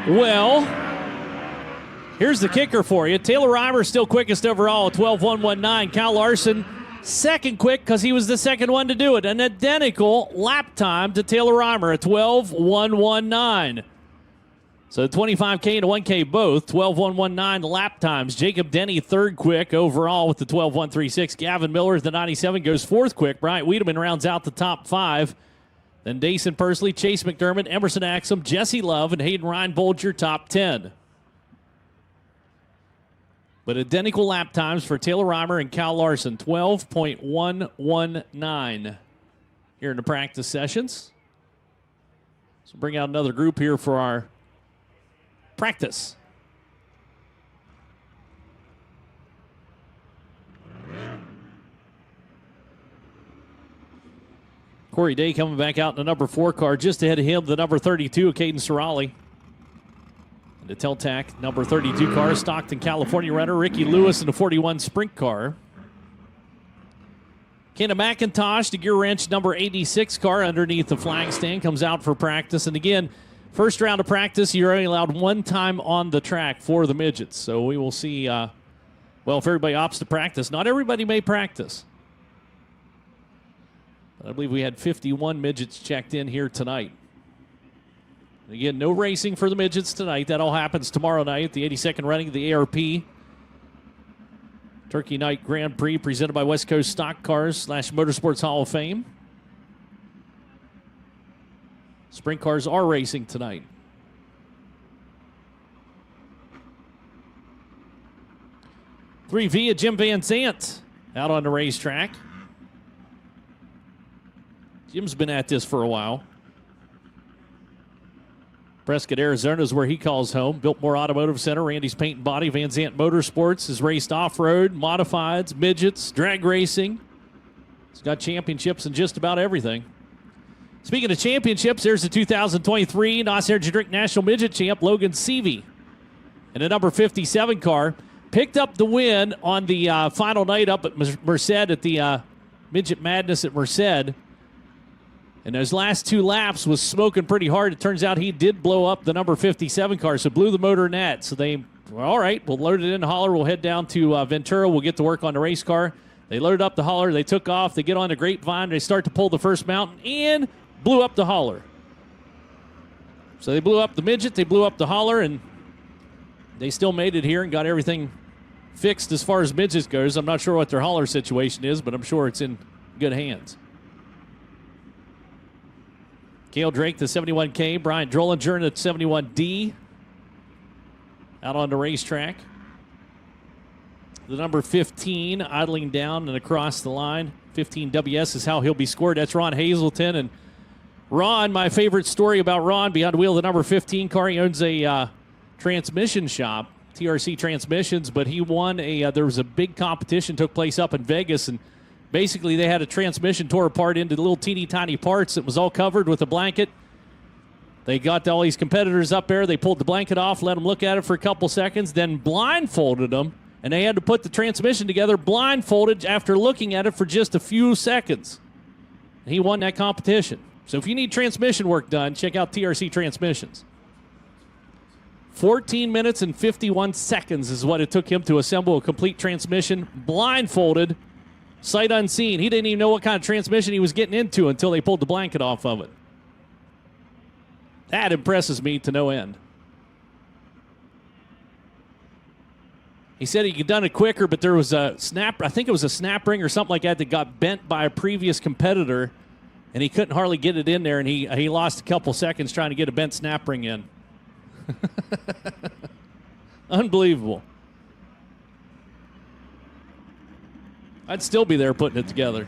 Well, here's the kicker for you. Taylor Reimer still quickest overall, 12.119. Kyle Larson second quick because he was the second one to do it. An identical lap time to Taylor Reimer at 12.119. So 25K and 1K both, 12.119 lap times. Jacob Denny third quick overall with the 12.136. Gavin Miller, the 97, goes fourth quick. Bryant Wiedemann rounds out the top 5. Then Dason Persley, Chase McDermott, Emerson Axum, Jesse Love, and Hayden Reinbold your top 10. But identical lap times for Taylor Reimer and Kyle Larson, 12.119 here in the practice sessions. So bring out another group here for our practice. Corey Day coming back out in the number 4 car. Just ahead of him, the number 32, Caden Sorali. And the Teltac number 32 car, Stockton, California runner, Ricky Lewis in the 41 sprint car. Kenna McIntosh, the gear wrench number 86 car underneath the flag stand, comes out for practice. And again, first round of practice, you're only allowed one time on the track for the midgets. So we will see, well, if everybody opts to practice. Not everybody may practice. I believe we had 51 midgets checked in here tonight. Again, no racing for the midgets tonight. That all happens tomorrow night, the 82nd running of the ARP. Turkey Night Grand Prix presented by West Coast Stock Cars / Motorsports Hall of Fame. Sprint cars are racing tonight. Three Jim Van Zant out on the racetrack. Jim's been at this for a while. Prescott, Arizona is where he calls home. Biltmore Automotive Center, Randy's Paint and Body. Van Zant Motorsports has raced off-road, modifieds, midgets, drag racing. He's got championships in just about everything. Speaking of championships, there's the 2023 NOS Energy Drink National Midget Champ, Logan Seavey. And the number 57 car picked up the win on the final night up at Merced at the Midget Madness at Merced. And those last 2 laps was smoking pretty hard. It turns out he did blow up the number 57 car, so blew the motor net. So they were, all right, we'll load it in the hauler. We'll head down to Ventura. We'll get to work on the race car. They loaded up the hauler. They took off. They get on the grapevine. They start to pull the first mountain and blew up the hauler. So they blew up the midget. They blew up the hauler, and they still made it here and got everything fixed as far as midgets goes. I'm not sure what their hauler situation is, but I'm sure it's in good hands. Cale Drake, the 71K. Brian Drollinger in the 71D. Out on the racetrack. The number 15 idling down and across the line. 15 WS is how he'll be scored. That's Ron Hazelton. And Ron, my favorite story about Ron, behind the wheel of the number 15 car, he owns a transmission shop, TRC Transmissions, but he won there was a big competition took place up in Vegas, and basically, they had a transmission tore apart into little teeny tiny parts. It was all covered with a blanket. They got all these competitors up there. They pulled the blanket off, let them look at it for a couple seconds, then blindfolded them, and they had to put the transmission together blindfolded after looking at it for just a few seconds. And he won that competition. So if you need transmission work done, check out TRC Transmissions. 14 minutes and 51 seconds is what it took him to assemble a complete transmission blindfolded. Sight unseen. He didn't even know what kind of transmission he was getting into until they pulled the blanket off of it. That impresses me to no end. He said he could have done it quicker, but there was a snap, I think it was a snap ring or something like that got bent by a previous competitor, and he couldn't hardly get it in there, and he lost a couple seconds trying to get a bent snap ring in. Unbelievable. I'd still be there putting it together.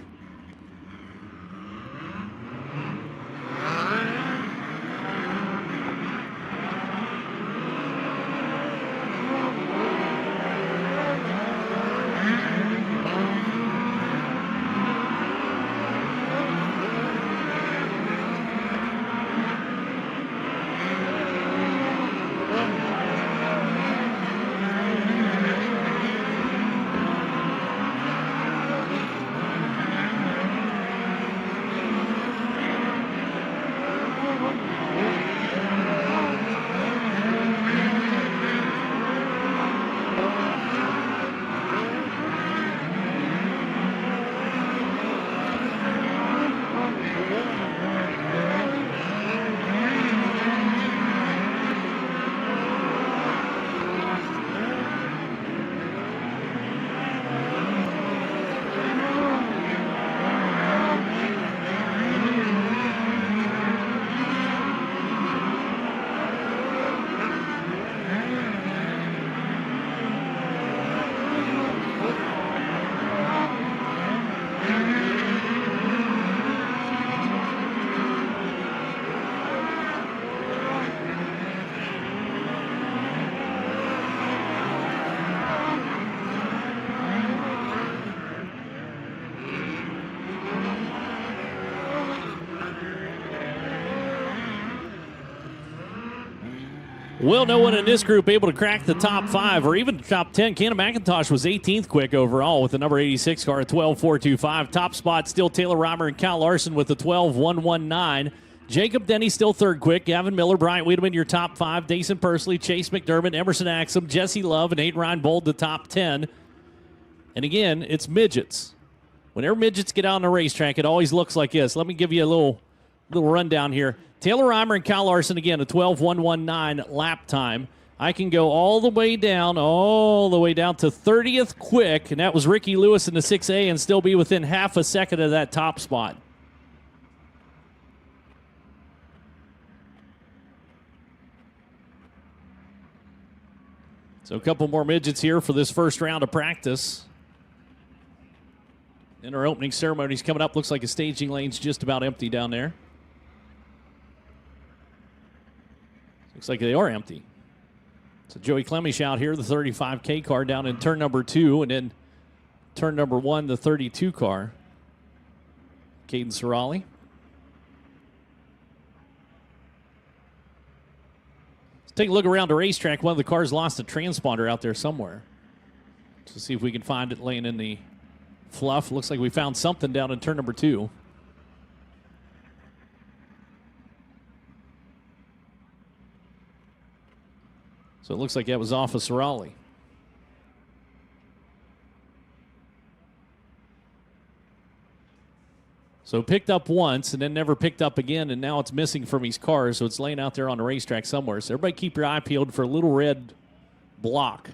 Well, no one in this group able to crack the top 5 or even the top 10. Cannon McIntosh was 18th quick overall with the number 86 car at 12.425. Top spot still Taylor Reimer and Kyle Larson with the 12.119. Jacob Denny still third quick. Gavin Miller, Bryant Wiedemann, your top 5. Dason Persley, Chase McDermott, Emerson Axum, Jesse Love, and Aiden Reinbold, the top 10. And again, it's midgets. Whenever midgets get out on the racetrack, it always looks like this. Let me give you a little rundown here. Taylor Reimer and Kyle Larson, again, a 12.119 lap time. I can go all the way down to 30th quick, and that was Ricky Lewis in the 6A, and still be within half a second of that top spot. So a couple more midgets here for this first round of practice. And our opening ceremonies coming up. Looks like a staging lane's just about empty down there. Looks like they are empty. So Joey Clemish out here, the 35K car down in turn number 2, and then turn number 1, the 32 car. Caden Cerali. Let's take a look around the racetrack. One of the cars lost a transponder out there somewhere. To see if we can find it laying in the fluff. Looks like we found something down in turn number 2. So it looks like that was off of Cerali. So picked up once and then never picked up again, and now it's missing from his car, so it's laying out there on the racetrack somewhere. So everybody keep your eye peeled for a little red block.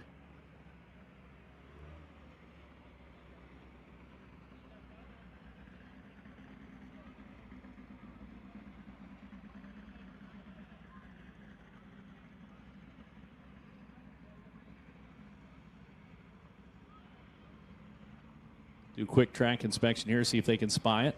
Do a quick track inspection here, see if they can spy it.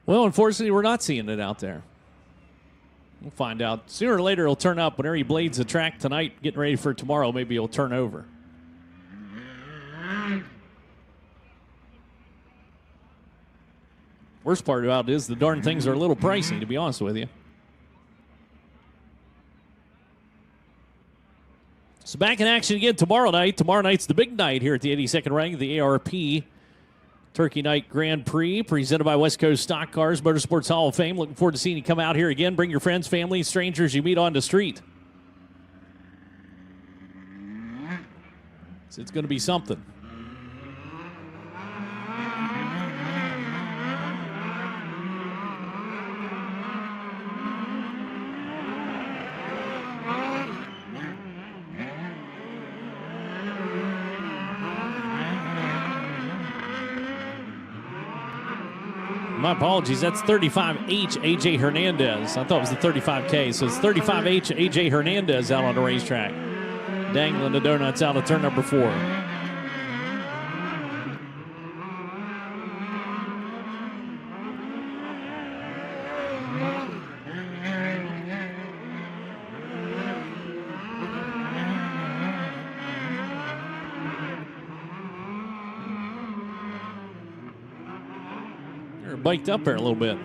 Well, unfortunately, we're not seeing it out there. We'll find out. Sooner or later, it'll turn up. Whenever he blades the track tonight, getting ready for tomorrow, maybe it'll turn over. Worst part about it is the darn things are a little pricey, to be honest with you. So back in action again tomorrow night. Tomorrow night's the big night here at the 82nd running of the ARP Turkey Night Grand Prix, presented by West Coast Stock Cars, Motorsports Hall of Fame. Looking forward to seeing you come out here again. Bring your friends, family, strangers you meet on the street. So it's going to be something. My apologies, that's 35H AJ Hernandez. I thought it was the 35K, so it's 35H AJ Hernandez out on the racetrack. Dangling the donuts out of turn number 4. Biked up there a little bit.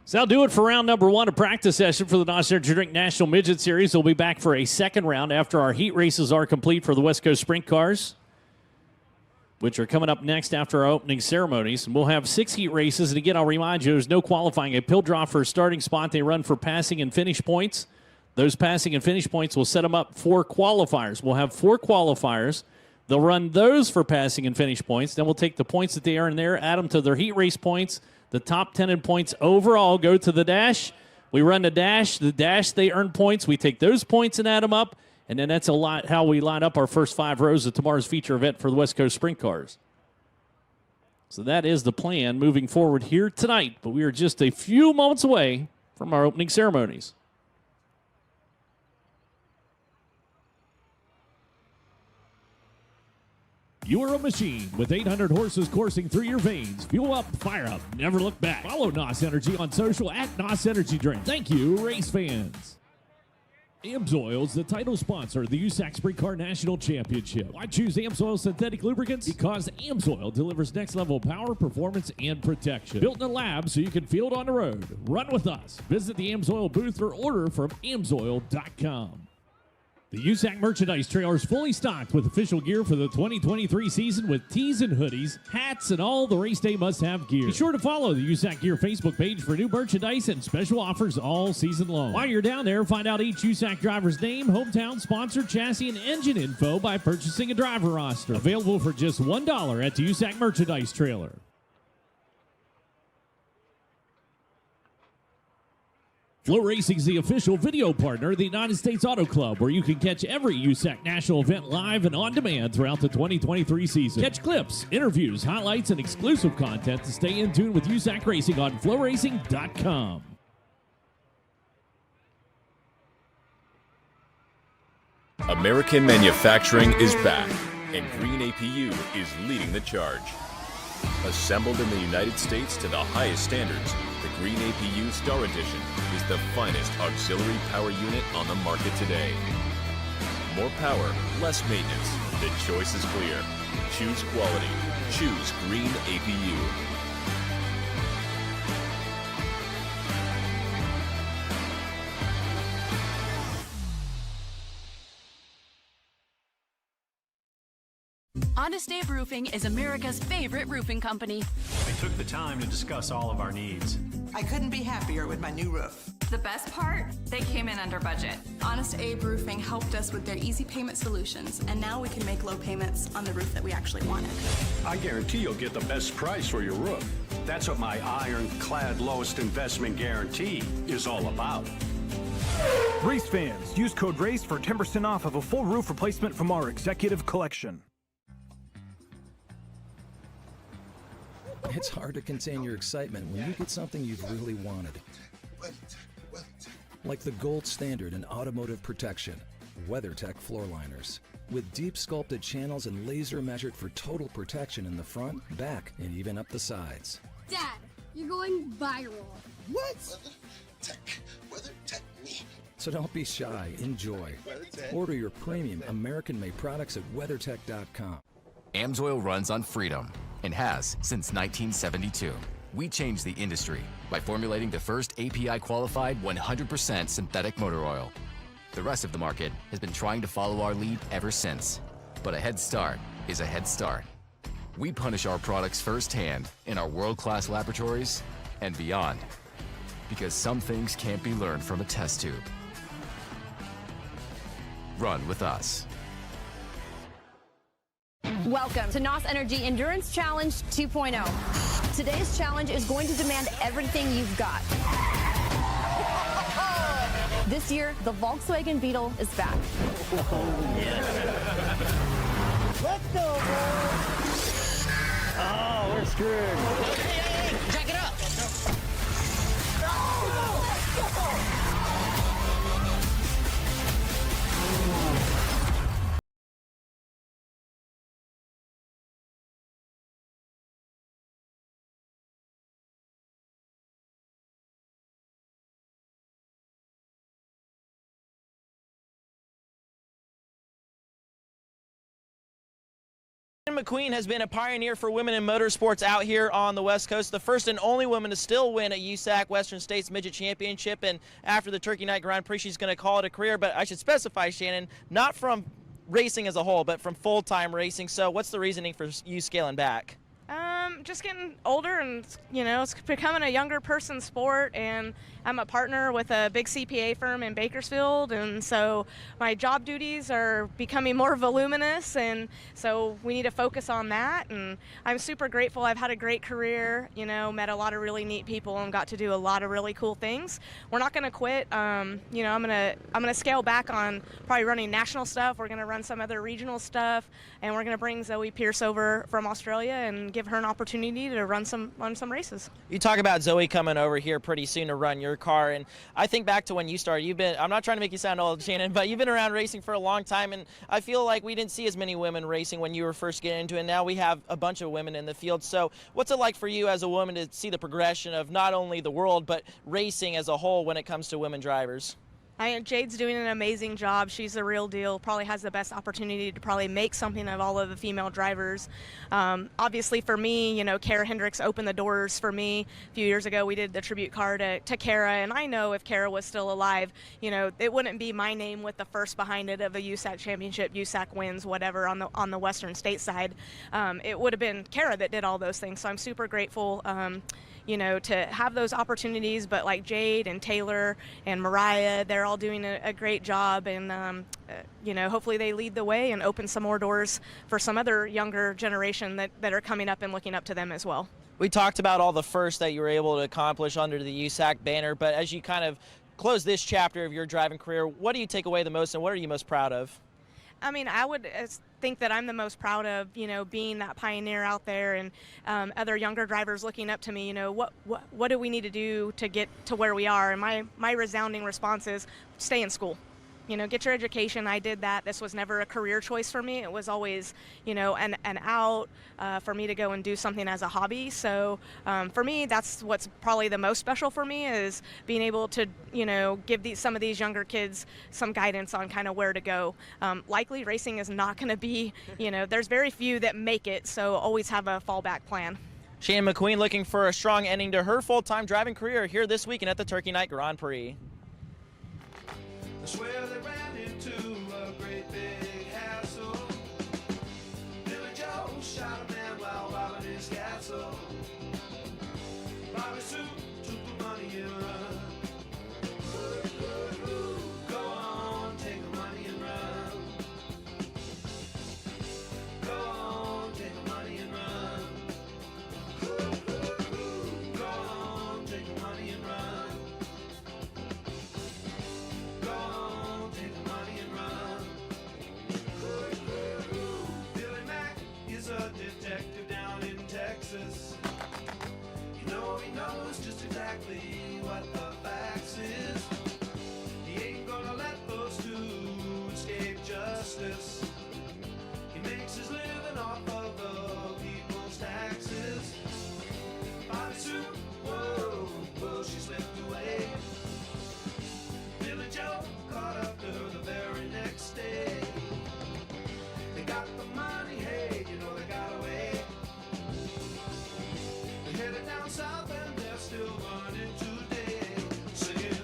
So that'll do it for round number 1 of practice session for the NOS Energy Drink National Midget Series. We'll be back for a second round after our heat races are complete for the West Coast Sprint Cars, which are coming up next after our opening ceremonies. And we'll have 6 heat races. And again, I'll remind you, there's no qualifying. A pill draw for a starting spot. They run for passing and finish points. Those passing and finish points will set them up for qualifiers. We'll have 4 qualifiers. They'll run those for passing and finish points. Then we'll take the points that they earn there, add them to their heat race points. The top 10 in points overall go to the dash. We run the dash. The dash, they earn points. We take those points and add them up. And then that's a lot how we line up our first 5 rows of tomorrow's feature event for the West Coast Sprint Cars. So that is the plan moving forward here tonight. But we are just a few moments away from our opening ceremonies. You are a machine with 800 horses coursing through your veins. Fuel up, fire up, never look back. Follow NOS Energy on social at NOS Energy Drink. Thank you, race fans. AMSOIL is the title sponsor of the USAC Sprint Car National Championship. Why choose AMSOIL synthetic lubricants? Because AMSOIL delivers next level power, performance, and protection. Built in a lab so you can feel it on the road. Run with us. Visit the AMSOIL booth or order from AMSOIL.com. The USAC merchandise trailer is fully stocked with official gear for the 2023 season with tees and hoodies, hats, and all the race day must-have gear. Be sure to follow the USAC Gear Facebook page for new merchandise and special offers all season long. While you're down there, find out each USAC driver's name, hometown, sponsor, chassis, and engine info by purchasing a driver roster. Available for just $1 at the USAC merchandise trailer. FloRacing is the official video partner of the United States Auto Club, where you can catch every USAC national event live and on demand throughout the 2023 season. Catch clips, interviews, highlights, and exclusive content to stay in tune with USAC Racing on FloRacing.com. American manufacturing is back, and Green APU is leading the charge. Assembled in the United States to the highest standards, the Green APU Star Edition is the finest auxiliary power unit on the market today. More power, less maintenance. The choice is clear. Choose quality. Choose Green APU. Honest Abe Roofing is America's favorite roofing company. They took the time to discuss all of our needs. I couldn't be happier with my new roof. The best part? They came in under budget. Honest Abe Roofing helped us with their easy payment solutions, and now we can make low payments on the roof that we actually wanted. I guarantee you'll get the best price for your roof. That's what my ironclad lowest investment guarantee is all about. Race fans, use code RACE for 10% off of a full roof replacement from our executive collection. It's hard to contain your excitement when you get something you've really wanted. Like the gold standard in automotive protection, WeatherTech floor liners. With deep sculpted channels and laser measured for total protection in the front, back, and even up the sides. Dad, you're going viral. What? WeatherTech me. So don't be shy, enjoy. Order your premium American-made products at WeatherTech.com. AMSOIL runs on freedom and has since 1972. We changed the industry by formulating the first API-qualified 100% synthetic motor oil. The rest of the market has been trying to follow our lead ever since. But a head start is a head start. We punish our products firsthand in our world-class laboratories and beyond. Because some things can't be learned from a test tube. Run with us. Welcome to NOS Energy Endurance Challenge 2.0. Today's challenge is going to demand everything you've got. This year, the Volkswagen Beetle is back. Let's go, boys! Oh, we're screwed. Jack it up! McQueen has been a pioneer for women in motorsports out here on the West Coast, the first and only woman to still win a USAC Western States Midget Championship, and after the Turkey Night Grand Prix, she's going to call it a career. But I should specify, Shannon, not from racing as a whole, but from full-time racing. So what's the reasoning for you scaling back? Just getting older, and it's becoming a younger person's sport, and I'm a partner with a big CPA firm in Bakersfield, and so my job duties are becoming more voluminous, and so we need to focus on that. And I'm super grateful. I've had a great career, met a lot of really neat people and got to do a lot of really cool things. We're not going to quit. I'm gonna scale back on probably running national stuff. We're going to run some other regional stuff, and we're going to bring Zoe Pierce over from Australia and give her an opportunity to run some races. You talk about Zoe coming over here pretty soon to run your car, and I think back to when you started. I'm not trying to make you sound old, Shannon, but you've been around racing for a long time, and I feel like we didn't see as many women racing when you were first getting into it, and now we have a bunch of women in the field. So what's it like for you as a woman to see the progression of not only the world, but racing as a whole when it comes to women drivers? Jade's doing an amazing job. She's the real deal. Probably has the best opportunity to probably make something of all of the female drivers. Obviously for me, Kara Hendricks opened the doors for me. A few years ago we did the tribute car to Kara, and I know if Kara was still alive, it wouldn't be my name with the first behind it of a USAC championship, USAC wins, whatever on the Western State side. It would have been Kara that did all those things. So I'm super grateful to have those opportunities, but like Jade and Taylor and Mariah, they're all doing a great job, and hopefully they lead the way and open some more doors for some other younger generation that are coming up and looking up to them as well. We talked about all the firsts that you were able to accomplish under the USAC banner, but as you kind of close this chapter of your driving career, what do you take away the most, and what are you most proud of? I would think that I'm the most proud of, being that pioneer out there, and other younger drivers looking up to me. What do we need to do to get to where we are? And my resounding response is stay in school. Get your education. I did that. This was never a career choice for me. It was always, an out for me to go and do something as a hobby. So for me, that's what's probably the most special for me, is being able to, give some of these younger kids some guidance on kind of where to go. Likely racing is not going to be, there's very few that make it, so always have a fallback plan. Shannon McQueen looking for a strong ending to her full-time driving career here this weekend at the Turkey Night Grand Prix. I swear they ran into a great big hassle. Billy Joe shot a man while robbing his castle. Bobby Sue took the money and run. Go on, take the money and run. Go on, take the money and run. Go on, take the money and run. Go on, take the money and run. Billy Mack is a detective down in Texas. He knows just exactly what the facts is. He ain't gonna let those two escape justice. He makes his living off of the people's taxes. Bobby Sue, whoa, she slipped away. Billy Joe caught up to her the very next day. They got the money, hey, they got away. They headed down south and they're still running today, saying,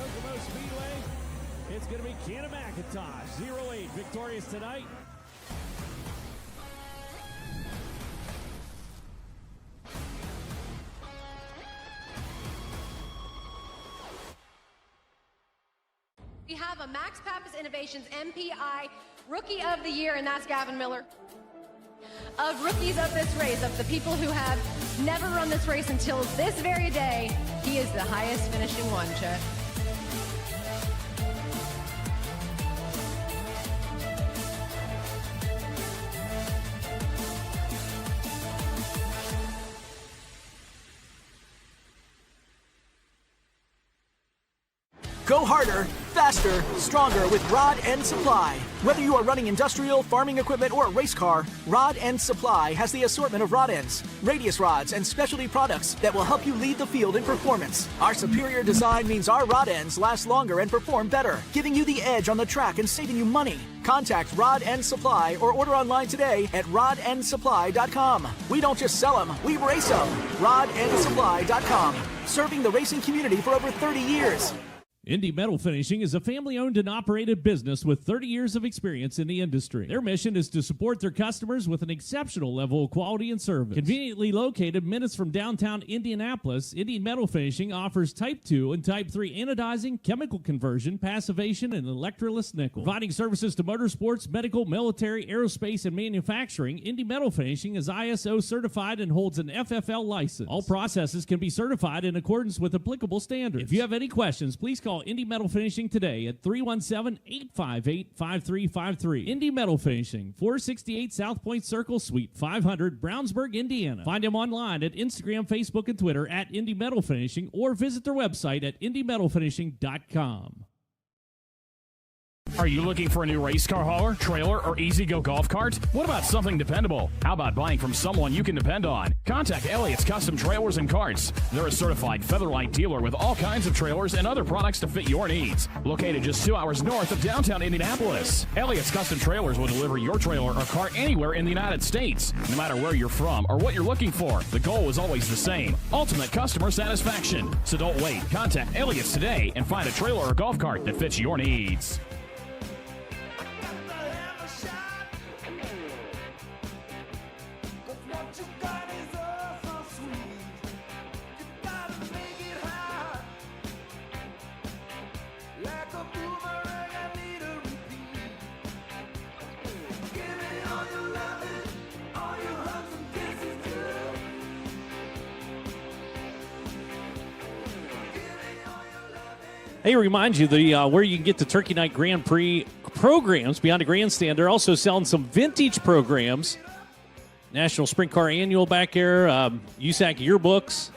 Kokomo Speedway. It's going to be Kenna McIntosh, 08, victorious tonight. We have a Max Pappas Innovations MPI Rookie of the Year, and that's Gavin Miller. Of rookies of this race, of the people who have never run this race until this very day, he is the highest finishing one, Chet. Go harder, faster, stronger with Rod End Supply. Whether you are running industrial, farming equipment, or a race car, Rod End Supply has the assortment of rod ends, radius rods, and specialty products that will help you lead the field in performance. Our superior design means our rod ends last longer and perform better, giving you the edge on the track and saving you money. Contact Rod End Supply or order online today at rodendsupply.com. We don't just sell them, we race them. rodendsupply.com. Serving the racing community for over 30 years. Indy Metal Finishing is a family-owned and operated business with 30 years of experience in the industry. Their mission is to support their customers with an exceptional level of quality and service. Conveniently located minutes from downtown Indianapolis, Indy Metal Finishing offers Type 2 and Type 3 anodizing, chemical conversion, passivation, and electroless nickel. Providing services to motorsports, medical, military, aerospace, and manufacturing, Indy Metal Finishing is ISO certified and holds an FFL license. All processes can be certified in accordance with applicable standards. If you have any questions, please call Indy Metal Finishing today at 317-858-5353. Indy Metal Finishing, 468 South Point Circle, Suite 500, Brownsburg, Indiana. Find them online at Instagram, Facebook, and Twitter at Indy Metal Finishing, or visit their website at indymetalfinishing.com. Are you looking for a new race car hauler, trailer, or easy-go golf cart? What about something dependable? How about buying from someone you can depend on? Contact Elliott's Custom Trailers and Carts. They're a certified Featherlight dealer with all kinds of trailers and other products to fit your needs. Located just 2 hours north of downtown Indianapolis, Elliott's Custom Trailers will deliver your trailer or cart anywhere in the United States. No matter where you're from or what you're looking for, the goal is always the same: ultimate customer satisfaction. So don't wait. Contact Elliott's today and find a trailer or golf cart that fits your needs. Hey, remind you where you can get the Turkey Night Grand Prix programs beyond the grandstand. They're also selling some vintage programs. National Sprint Car Annual back there, USAC yearbooks,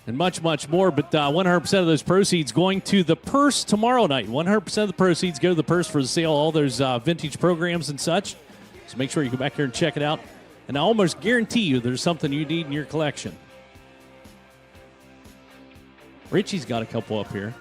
and much, much more. But 100% of those proceeds going to the purse tomorrow night. 100% of the proceeds go to the purse for the sale of all those vintage programs and such. So make sure you go back here and check it out. And I almost guarantee you there's something you need in your collection. Richie's got a couple up here.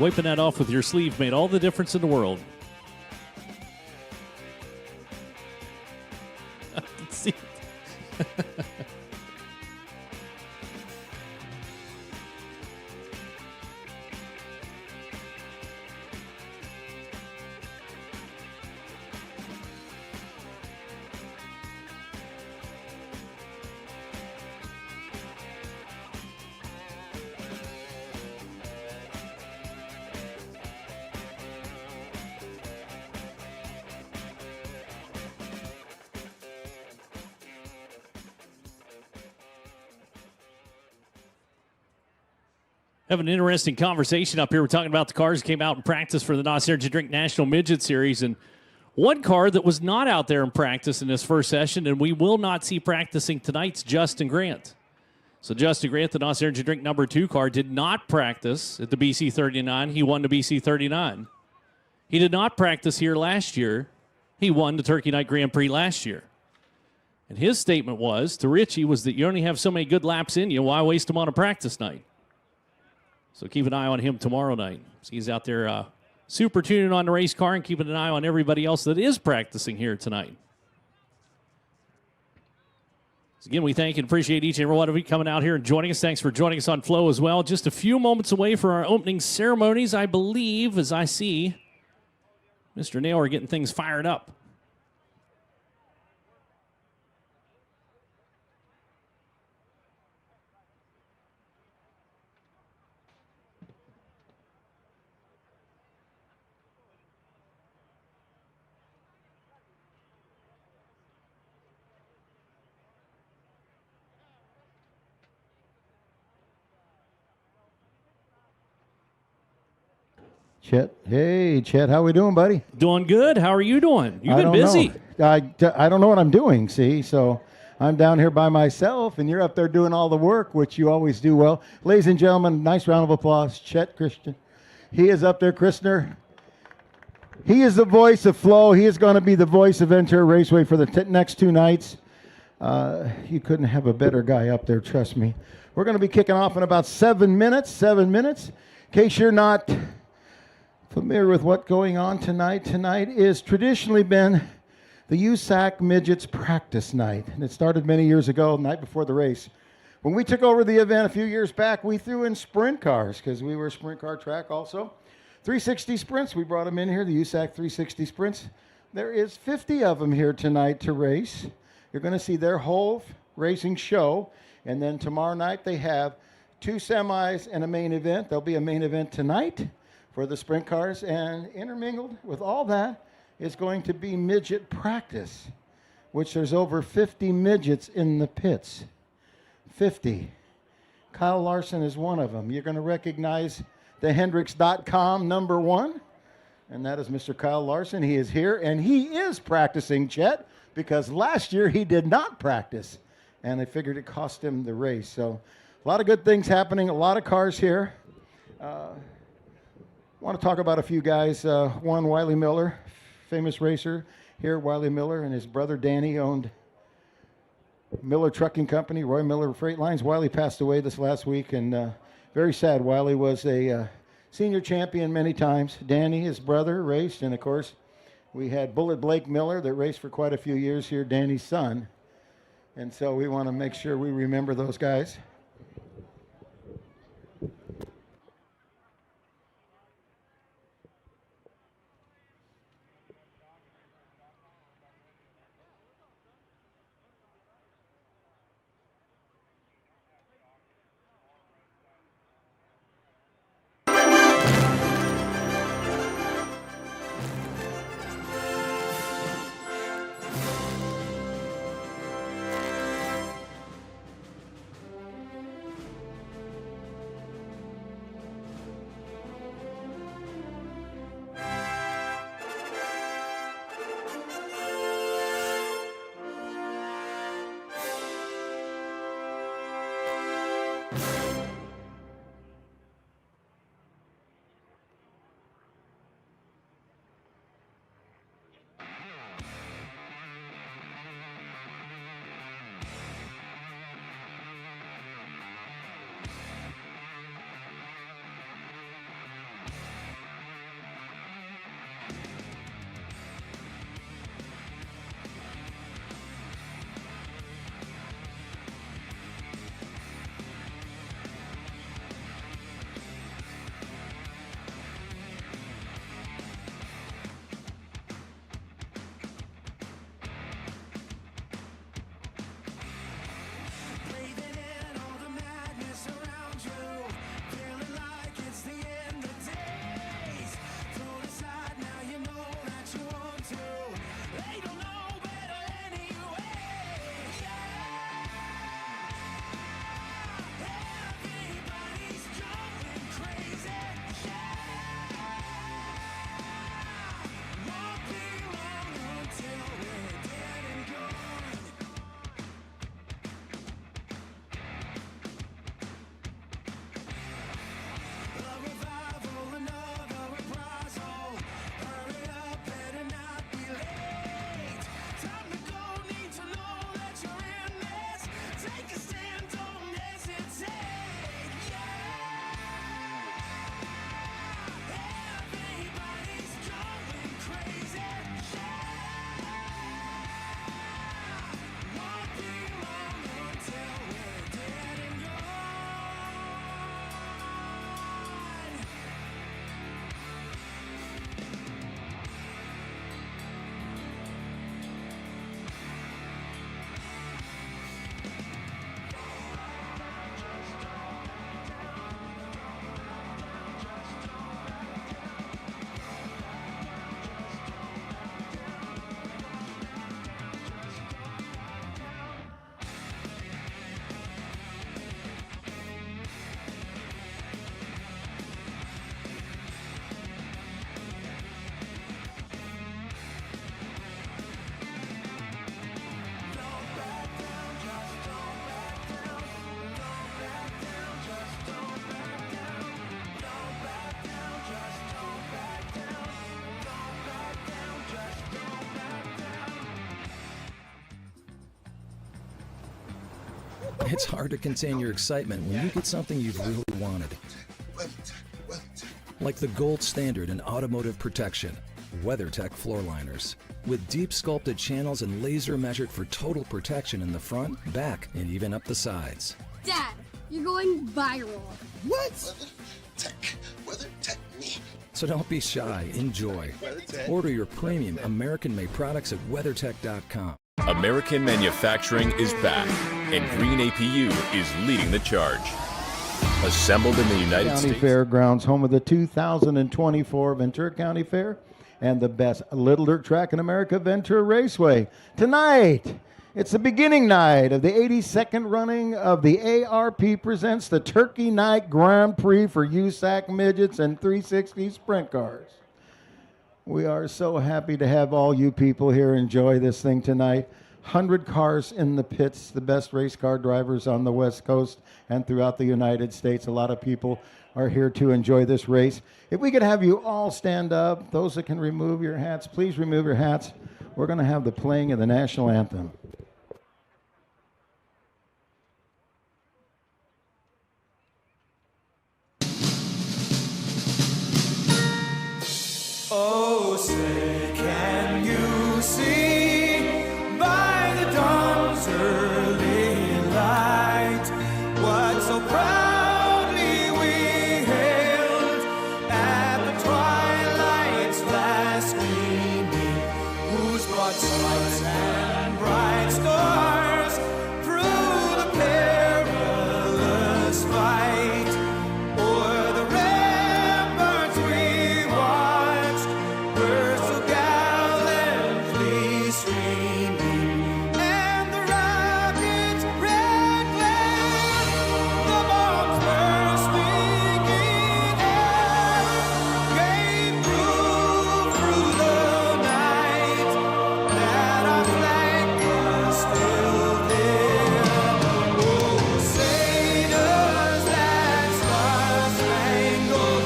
Wiping that off with your sleeve made all the difference in the world. I can see it. Having an interesting conversation up here. We're talking about the cars that came out in practice for the NOS Energy Drink National Midget Series. And one car that was not out there in practice in this first session, and we will not see practicing tonight's Justin Grant. So Justin Grant, the NOS Energy Drink number 2 car, did not practice at the BC 39. He won the BC 39. He did not practice here last year. He won the Turkey Night Grand Prix last year. And his statement was to Richie was that you only have so many good laps in you. Why waste them on a practice night? So keep an eye on him tomorrow night. So he's out there super tuning on the race car and keeping an eye on everybody else that is practicing here tonight. So again, we thank and appreciate each and every one of you coming out here and joining us. Thanks for joining us on Flow as well. Just a few moments away for our opening ceremonies, I believe, as I see Mr. Naylor getting things fired up. Chet. Hey, Chet, how we doing, buddy? Doing good. How are you doing? You've been busy. I don't know what I'm doing, see, so I'm down here by myself, and you're up there doing all the work, which you always do well. Ladies and gentlemen, nice round of applause. Chet Christian. He is up there, Christner. He is the voice of Flow. He is going to be the voice of Ventura Raceway for the next 2 nights. You couldn't have a better guy up there, trust me. We're going to be kicking off in about 7 minutes. 7 minutes. In case you're not familiar with what's going on tonight. Tonight is traditionally been the USAC Midgets practice night. And it started many years ago, the night before the race. When we took over the event a few years back, we threw in sprint cars because we were a sprint car track also. 360 sprints, we brought them in here, the USAC 360 sprints. There is 50 of them here tonight to race. You're going to see their whole racing show. And then tomorrow night they have 2 semis and a main event. There'll be a main event tonight for the sprint cars, and intermingled with all that is going to be midget practice, which there's over 50 midgets in the pits. 50. Kyle Larson is one of them. You're going to recognize the Hendricks.com number 1, and that is Mr. Kyle Larson. He is here, and he is practicing, Chet, because last year he did not practice, and I figured it cost him the race. So a lot of good things happening, a lot of cars here. I want to talk about a few guys. One, Wiley Miller, famous racer here. Wiley Miller and his brother Danny owned Miller Trucking Company, Roy Miller Freight Lines. Wiley passed away this last week, and very sad. Wiley was a senior champion many times. Danny, his brother, raced, and of course, we had Bullet Blake Miller that raced for quite a few years here, Danny's son. And so we want to make sure we remember those guys. It's hard to contain your excitement when you get something you've really wanted. Like the gold standard in automotive protection, WeatherTech floor liners. With deep sculpted channels and laser measured for total protection in the front, back, and even up the sides. Dad, you're going viral. What? WeatherTech me. So don't be shy, enjoy. Order your premium American-made products at WeatherTech.com. American manufacturing is back, and Green APU is leading the charge. Assembled in the United County States. Fairgrounds, home of the 2024 Ventura County Fair and the best little dirt track in America, Ventura Raceway. Tonight, it's the beginning night of the 82nd running of the ARP presents the Turkey Night Grand Prix for USAC midgets and 360 sprint cars. We are so happy to have all you people here enjoy this thing tonight. 100 cars in the pits, the best race car drivers on the West Coast and throughout the United States. A lot of people are here to enjoy this race. If we could have you all stand up, those that can remove your hats, please remove your hats. We're going to have the playing of the national anthem. Oh, say, can you see by the dawn's early light what so proudly we hailed at the twilight's last gleaming, whose broad stripes and bright stars through the perilous fight o'er the ramparts we watched were so gallantly streaming, and the rocket's red glare, the bombs bursting in air, gave proof through the night that our flag was still there. Oh, say does that star-spangled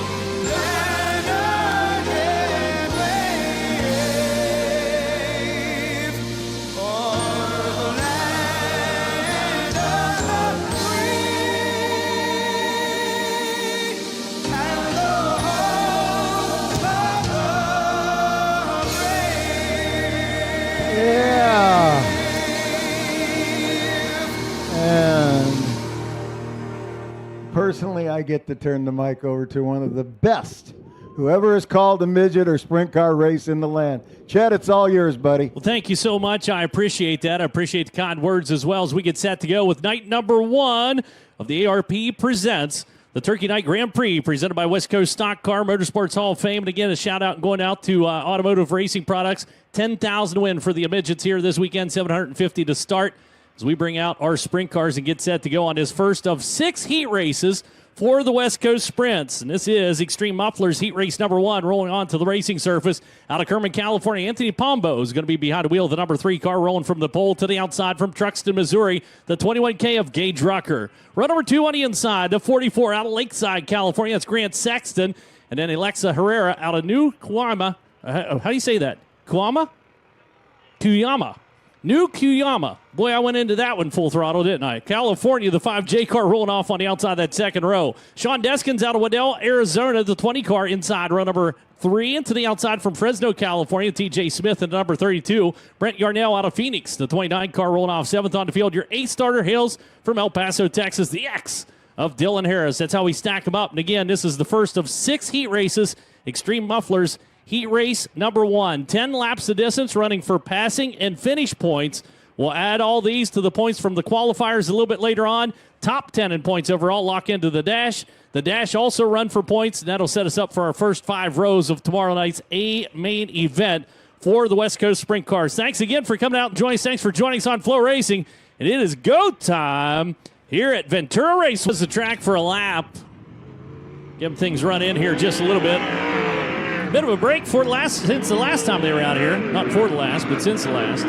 banner yet wave o'er the land of the free and the home of the brave? Yeah. And personally, I get to turn the mic over to one of the best whoever has called a midget or sprint car race in the land. Chad, it's all yours, buddy. Well, thank you so much. I appreciate that. I appreciate the kind words as well as we get set to go with night number one of the ARP presents the Turkey Night Grand Prix presented by West Coast Stock Car Motorsports Hall of Fame. And again, a shout out going out to Automotive Racing Products. 10,000 win for the midgets here this weekend, 750 to start as we bring out our sprint cars and get set to go on this first of 6 heat races for the West Coast Sprints. And this is Extreme Mufflers Heat Race number 1 rolling onto the racing surface out of Kerman, California. Anthony Pombo is going to be behind the wheel of the number 3 car rolling from the pole to the outside from Truxton, Missouri. The 21K of Gage Rucker. Run number 2 on the inside, the 44 out of Lakeside, California. That's Grant Sexton. And then Alexa Herrera out of New Cuyama. How do you say that? Cuyama? New Cuyama. Boy, I went into that one full throttle, didn't I? California, the 5J car rolling off on the outside of that second row. Sean Deskins out of Waddell, Arizona, the 20 car inside row number 3. Into the outside from Fresno, California, TJ Smith and number 32. Brent Yarnell out of Phoenix, the 29 car rolling off 7th on the field. Your 8 starter hails from El Paso, Texas, the X of Dylan Harris. That's how we stack them up. And again, this is the first of 6 heat races. Extreme Mufflers Heat Race number 1. 10 laps of distance running for passing and finish points. We'll add all these to the points from the qualifiers a little bit later on. Top 10 in points overall lock into the dash. The dash also run for points, and that'll set us up for our first 5 rows of tomorrow night's main event for the West Coast Sprint Cars. Thanks again for coming out and joining us. Thanks for joining us on FloRacing. And it is go time here at Ventura Race. Was the track for a lap. Give them things run in here just a little bit. Bit of a break since the last time they were out here. Not for the last, but since the last.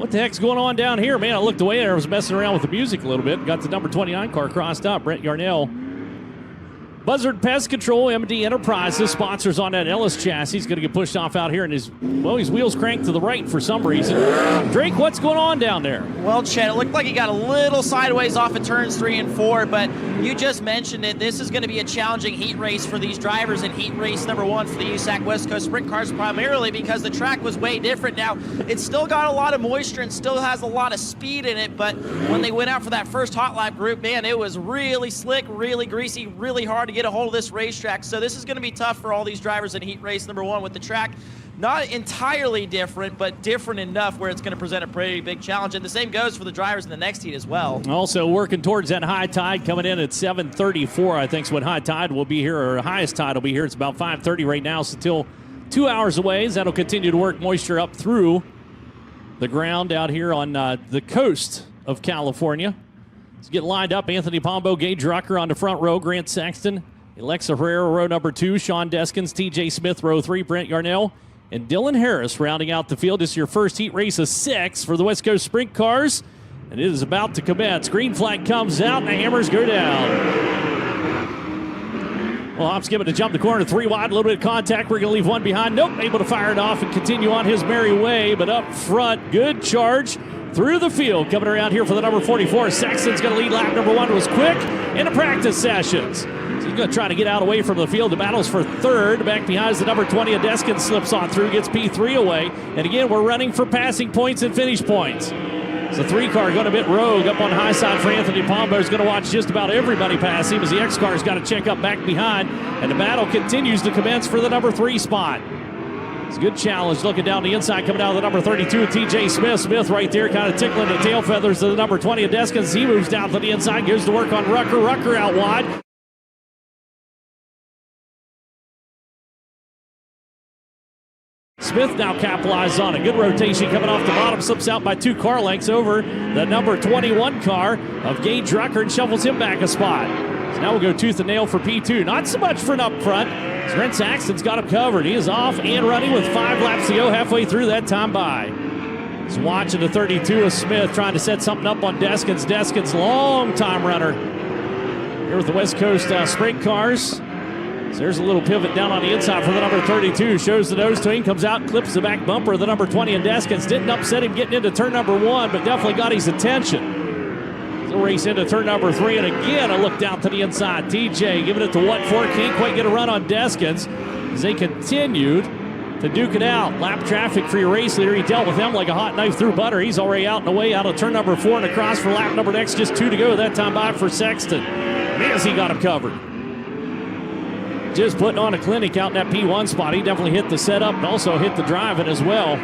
What the heck's going on down here? Man, I looked away there. I was messing around with the music a little bit. Got the number 29 car crossed up. Brent Yarnell. Buzzard Pest Control, MD Enterprises, sponsors on that Ellis chassis. He's going to get pushed off out here, and his wheels cranked to the right for some reason. Drake, what's going on down there? Well, Chet, it looked like he got a little sideways off of turns 3 and 4, but you just mentioned it. This is going to be a challenging heat race for these drivers in heat race number 1 for the USAC West Coast Sprint Cars, primarily because the track was way different. Now, it's still got a lot of moisture and still has a lot of speed in it, but when they went out for that first hot lap group, man, it was really slick, really greasy, really hard to get a hold of this racetrack. So this is going to be tough for all these drivers in heat race number 1 with the track not entirely different, but different enough where it's going to present a pretty big challenge. And the same goes for the drivers in the next heat as well. Also working towards that high tide coming in at 7:34, I think is what high tide will be here, or highest tide will be here. It's about 5:30 right now, so still 2 hours away. That'll continue to work moisture up through the ground out here on the coast of California. Let's get lined up. Anthony Pombo, Gage Rucker on the front row, Grant Sexton, Alexa Herrera, row number 2, Sean Deskins, TJ Smith, row 3, Brent Yarnell, and Dylan Harris rounding out the field. This is your first heat race of 6 for the West Coast Sprint Cars, and it is about to commence. Green flag comes out, and the hammers go down. Well, Hops giving it to jump the corner, 3 wide, a little bit of contact. We're going to leave one behind. Nope, able to fire it off and continue on his merry way, but up front, good charge through the field. Coming around here for the number 44, Sexton's going to lead lap number 1. Was quick in the practice sessions. So he's going to try to get out away from the field. The battle's for 3rd. Back behind is the number 20. Deskins slips on through, gets P3 away. And again, we're running for passing points and finish points. So 3 car going a bit rogue up on the high side for Anthony Pombo. Is going to watch just about everybody pass him as the X car's got to check up back behind. And the battle continues to commence for the number 3 spot. It's a good challenge looking down the inside, coming out of the number 32, TJ Smith. Smith right there, kind of tickling the tail feathers of the number 20 of Deskins. He moves down to the inside, goes to work on Rucker. Rucker out wide. Smith now capitalizes on it. Good rotation coming off the bottom. Slips out by 2 car lengths over the number 21 car of Gage Rucker and shovels him back a spot. So now we'll go tooth and nail for P2. Not so much for an up front. Trent Saxton's got him covered. He is off and running with 5 laps to go, halfway through that time by. He's watching the 32 of Smith, trying to set something up on Deskins. Deskins, long time runner here with the West Coast Sprint Cars. So there's a little pivot down on the inside for the number 32. Shows the nose to him, comes out, clips the back bumper of the number 20 and Deskins. Didn't upset him getting into turn number 1, but definitely got his attention. So race into turn number 3, and again a look down to the inside. TJ giving it to what for? Can't quite get a run on Deskins as they continued to duke it out. Lap traffic for your race leader. He dealt with them like a hot knife through butter. He's already out and away out of turn number 4 and across for lap number next. Just 2 to go that time by for Sexton. Man, has he got him covered. Just putting on a clinic out in that P1 spot. He definitely hit the setup and also hit the driving as well.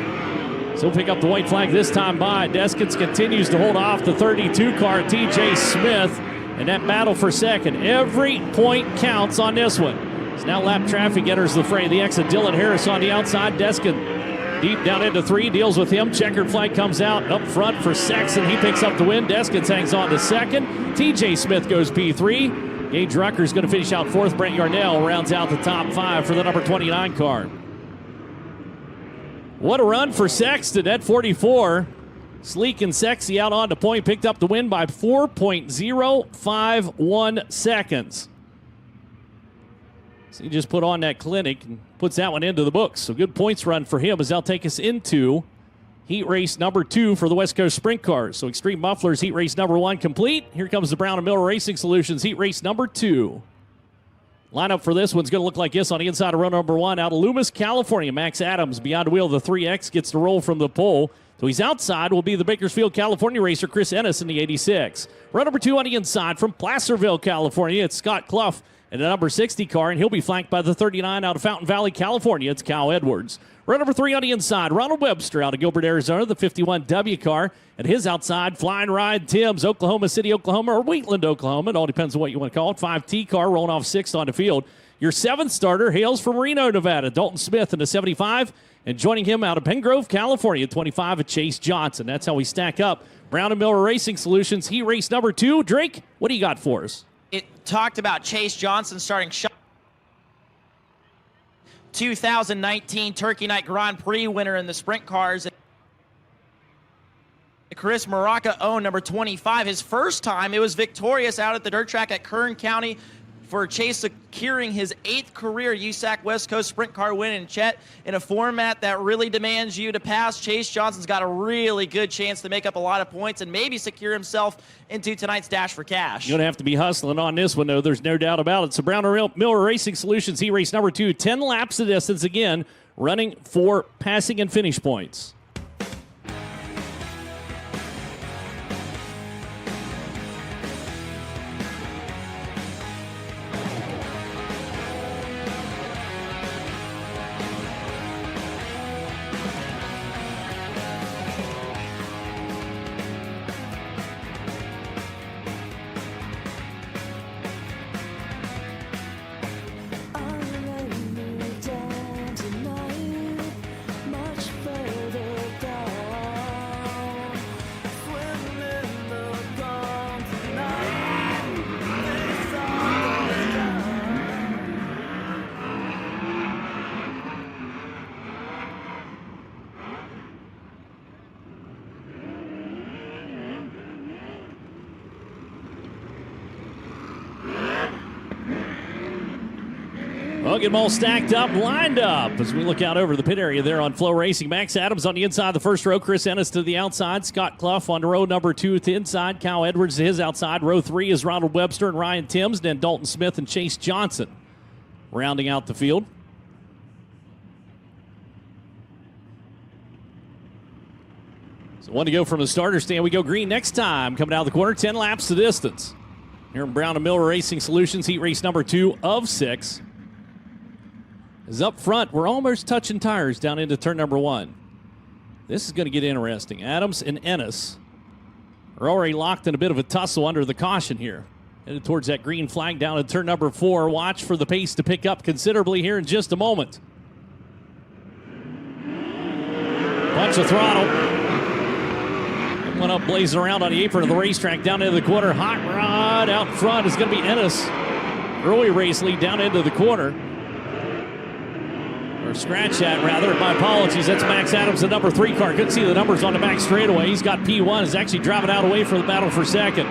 So he'll pick up the white flag this time by. Deskins continues to hold off the 32 car, TJ Smith, and that battle for second. Every point counts on this one. So now lap traffic enters the fray. The exit, Dylan Harris on the outside. Deskins deep down into 3, deals with him. Checkered flag comes out up front for Sexton. He picks up the win. Deskins hangs on to second. TJ Smith goes P3. Gage Rucker's going to finish out 4th. Brent Yarnell rounds out the top 5 for the number 29 car. What a run for Sexton at 44. Sleek and sexy out on the point. Picked up the win by 4.051 seconds. So he just put on that clinic and puts that one into the books. So good points run for him as they'll take us into heat race number 2 for the West Coast Sprint Cars. So Extreme Mufflers heat race number 1 complete. Here comes the Brown & Miller Racing Solutions heat race number 2. Lineup for this one's going to look like this on the inside of row number 1 out of Loomis, California. Max Adams behind the wheel of the 3X gets to roll from the pole. So he's outside will be the Bakersfield, California racer Chris Ennis in the 86. Row number 2 on the inside from Placerville, California. It's Scott Clough in the number 60 car, and he'll be flanked by the 39 out of Fountain Valley, California. It's Kyle Edwards. Row number 3 on the inside, Ronald Webster out of Gilbert, Arizona, the 51W car. And his outside, Flying Ride Timms, Oklahoma City, Oklahoma, or Wheatland, Oklahoma. It all depends on what you want to call it. 5T car rolling off 6th on the field. Your 7th starter hails from Reno, Nevada, Dalton Smith in the 75. And joining him out of Pengrove, California, 25 at Chase Johnson. That's how we stack up. Brown & Miller Racing Solutions, heat race number 2. Drake, what do you got for us? It talked about Chase Johnson starting 2019 Turkey Night Grand Prix winner in the sprint cars. Chris Maraca owned number 25. His first time, it was victorious out at the dirt track at Kern County for Chase securing his 8th career USAC West Coast Sprint Car win. And Chet, in a format that really demands you to pass, Chase Johnson's got a really good chance to make up a lot of points and maybe secure himself into tonight's Dash for Cash. You're going to have to be hustling on this one, though. There's no doubt about it. So Brown Miller Racing Solutions, heat race number 2, 10 laps of distance again, running for passing and finish points. Well, get them all stacked up, lined up as we look out over the pit area there on FloRacing. Max Adams on the inside of the first row. Chris Ennis to the outside. Scott Clough on row number 2 to the inside. Kyle Edwards to his outside. Row 3 is Ronald Webster and Ryan Timms. Then Dalton Smith and Chase Johnson rounding out the field. So one to go from the starter stand. We go green next time. Coming out of the corner, 10 laps the distance. Here in Brown & Miller Racing Solutions, heat race number 2 of 6. Is up front. We're almost touching tires down into turn number 1. This is going to get interesting. Adams and Ennis are already locked in a bit of a tussle under the caution here. Headed towards that green flag down in turn number 4. Watch for the pace to pick up considerably here in just a moment. Punch the throttle. One up blazing around on the apron of the racetrack down into the corner. Hot rod out front is going to be Ennis. Early race lead down into the corner. Or scratch that, rather. My apologies. That's Max Adams, the number 3 car. Couldn't see the numbers on the back straightaway. He's got P1. Is actually driving out away for the battle for second.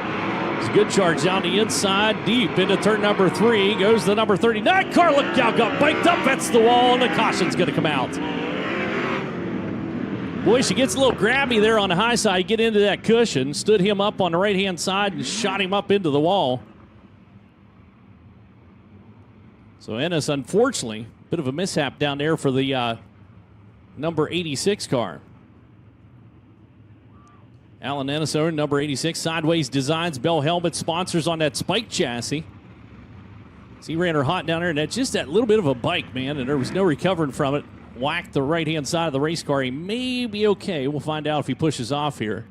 It's a good charge down the inside, deep into turn number 3. Goes the number 39 car. Look out, got biked up. That's the wall, and the caution's going to come out. Boy, she gets a little grabby there on the high side. Get into that cushion. Stood him up on the right-hand side and shot him up into the wall. So Ennis, unfortunately, bit of a mishap down there for the number 86 car. Alan Ennis, number 86, Sideways Designs, Bell Helmet, sponsors on that spike chassis. So he ran her hot down there, and that's just that little bit of a bike, man, and there was no recovering from it. Whacked the right-hand side of the race car. He may be okay. We'll find out if he pushes off here.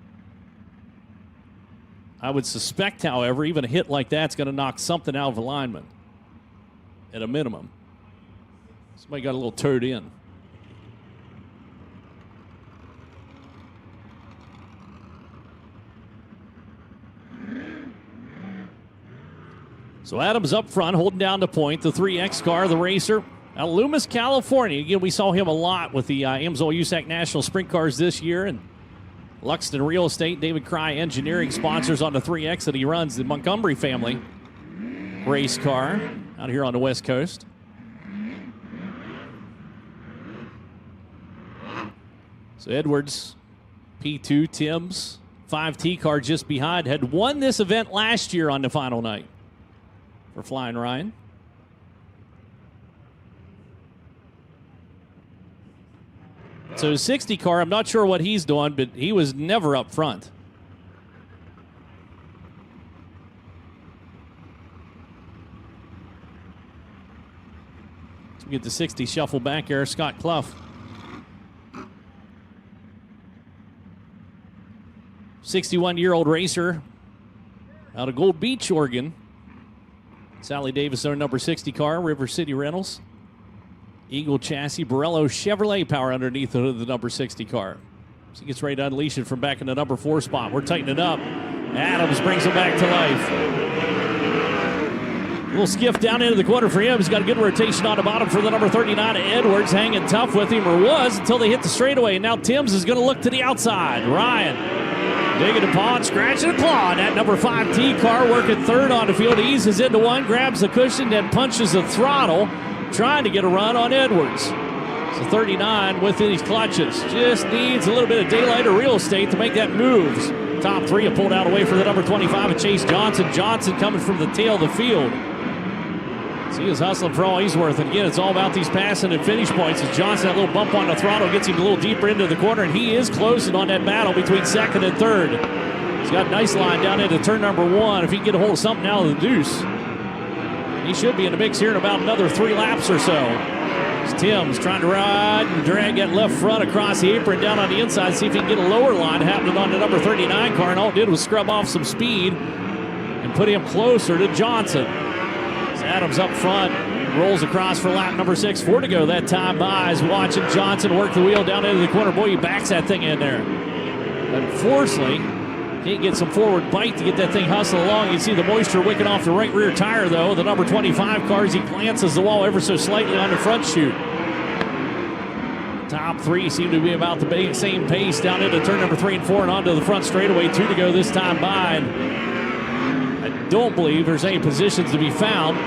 I would suspect, however, even a hit like that's going to knock something out of alignment at a minimum. Somebody got a little turd in. So Adams up front, holding down the point. The 3X car, the racer, out of Loomis, California. Again, we saw him a lot with the Amsoil USAC National Sprint Cars this year. And Luxton Real Estate, David Cry Engineering sponsors on the 3X that he runs, the Montgomery family race car out here on the West Coast. So Edwards, P2, Timms, 5T car just behind, had won this event last year on the final night for Flying Ryan. So 60 car, I'm not sure what he's doing, but he was never up front. So we get the 60 shuffle back here, Scott Clough. 61-year-old racer out of Gold Beach, Oregon. Sally Davis, our number 60 car, River City Rentals. Eagle chassis, Borello Chevrolet power underneath the number 60 car. So he gets ready to unleash it from back in the number 4 spot. We're tightening it up. Adams brings him back to life. A little skiff down into the corner for him. He's got a good rotation on the bottom for the number 39. Edwards hanging tough with him, or was, until they hit the straightaway. And now Timms is going to look to the outside. Ryan Digging and pawing, scratching and clawing. That number 5 T car working third on the field. Eases into one, grabs the cushion, then punches the throttle, trying to get a run on Edwards. So 39 within his clutches. Just needs a little bit of daylight or real estate to make that moves. Top 3 have pulled out away for the number 25 of Chase Johnson. Johnson coming from the tail of the field. So he is hustling for all he's worth. And again, it's all about these passing and finish points. As Johnson, that little bump on the throttle gets him a little deeper into the corner, and he is closing on that battle between second and third. He's got a nice line down into turn number 1. If he can get a hold of something out of the deuce, he should be in the mix here in about another 3 laps or so. As Tim's trying to ride and drag that left front across the apron down on the inside, see if he can get a lower line happening on the number 39 car, and all it did was scrub off some speed and put him closer to Johnson. Adams up front, rolls across for lap number 6. 4 to go that time by. Is watching Johnson work the wheel down into the corner. Boy, he backs that thing in there. Unfortunately, can't get some forward bite to get that thing hustling along. You see the moisture wicking off the right rear tire, though. The number 25 car as he glances the wall ever so slightly on the front chute. Top 3 seem to be about the same pace down into turn number 3 and 4 and onto the front straightaway. 2 to go this time by. And I don't believe there's any positions to be found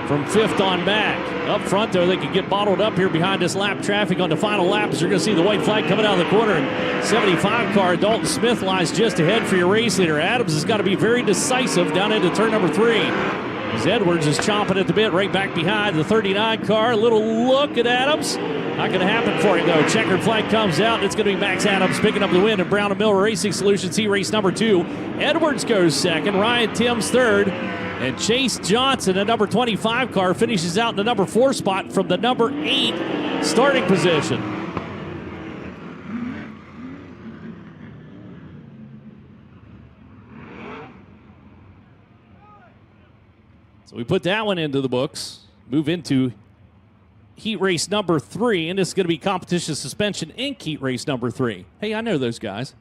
from 5th on back. Up front, though, they could get bottled up here behind this lap traffic on the final lap, as you're going to see the white flag coming out of the corner. And 75 car, Dalton Smith, lies just ahead for your race leader. Adams has got to be very decisive down into turn number 3. As Edwards is chomping at the bit right back behind the 39 car. A little look at Adams. Not going to happen for him, though. Checkered flag comes out, and it's going to be Max Adams picking up the win in Brown & Miller Racing Solutions. He race number 2. Edwards goes second. Ryan Timms third. And Chase Johnson, a number 25 car, finishes out in the number 4 spot from the number 8 starting position. So we put that one into the books. Move into heat race number 3, and this is going to be Competition Suspension Inc. heat race number 3. Hey, I know those guys.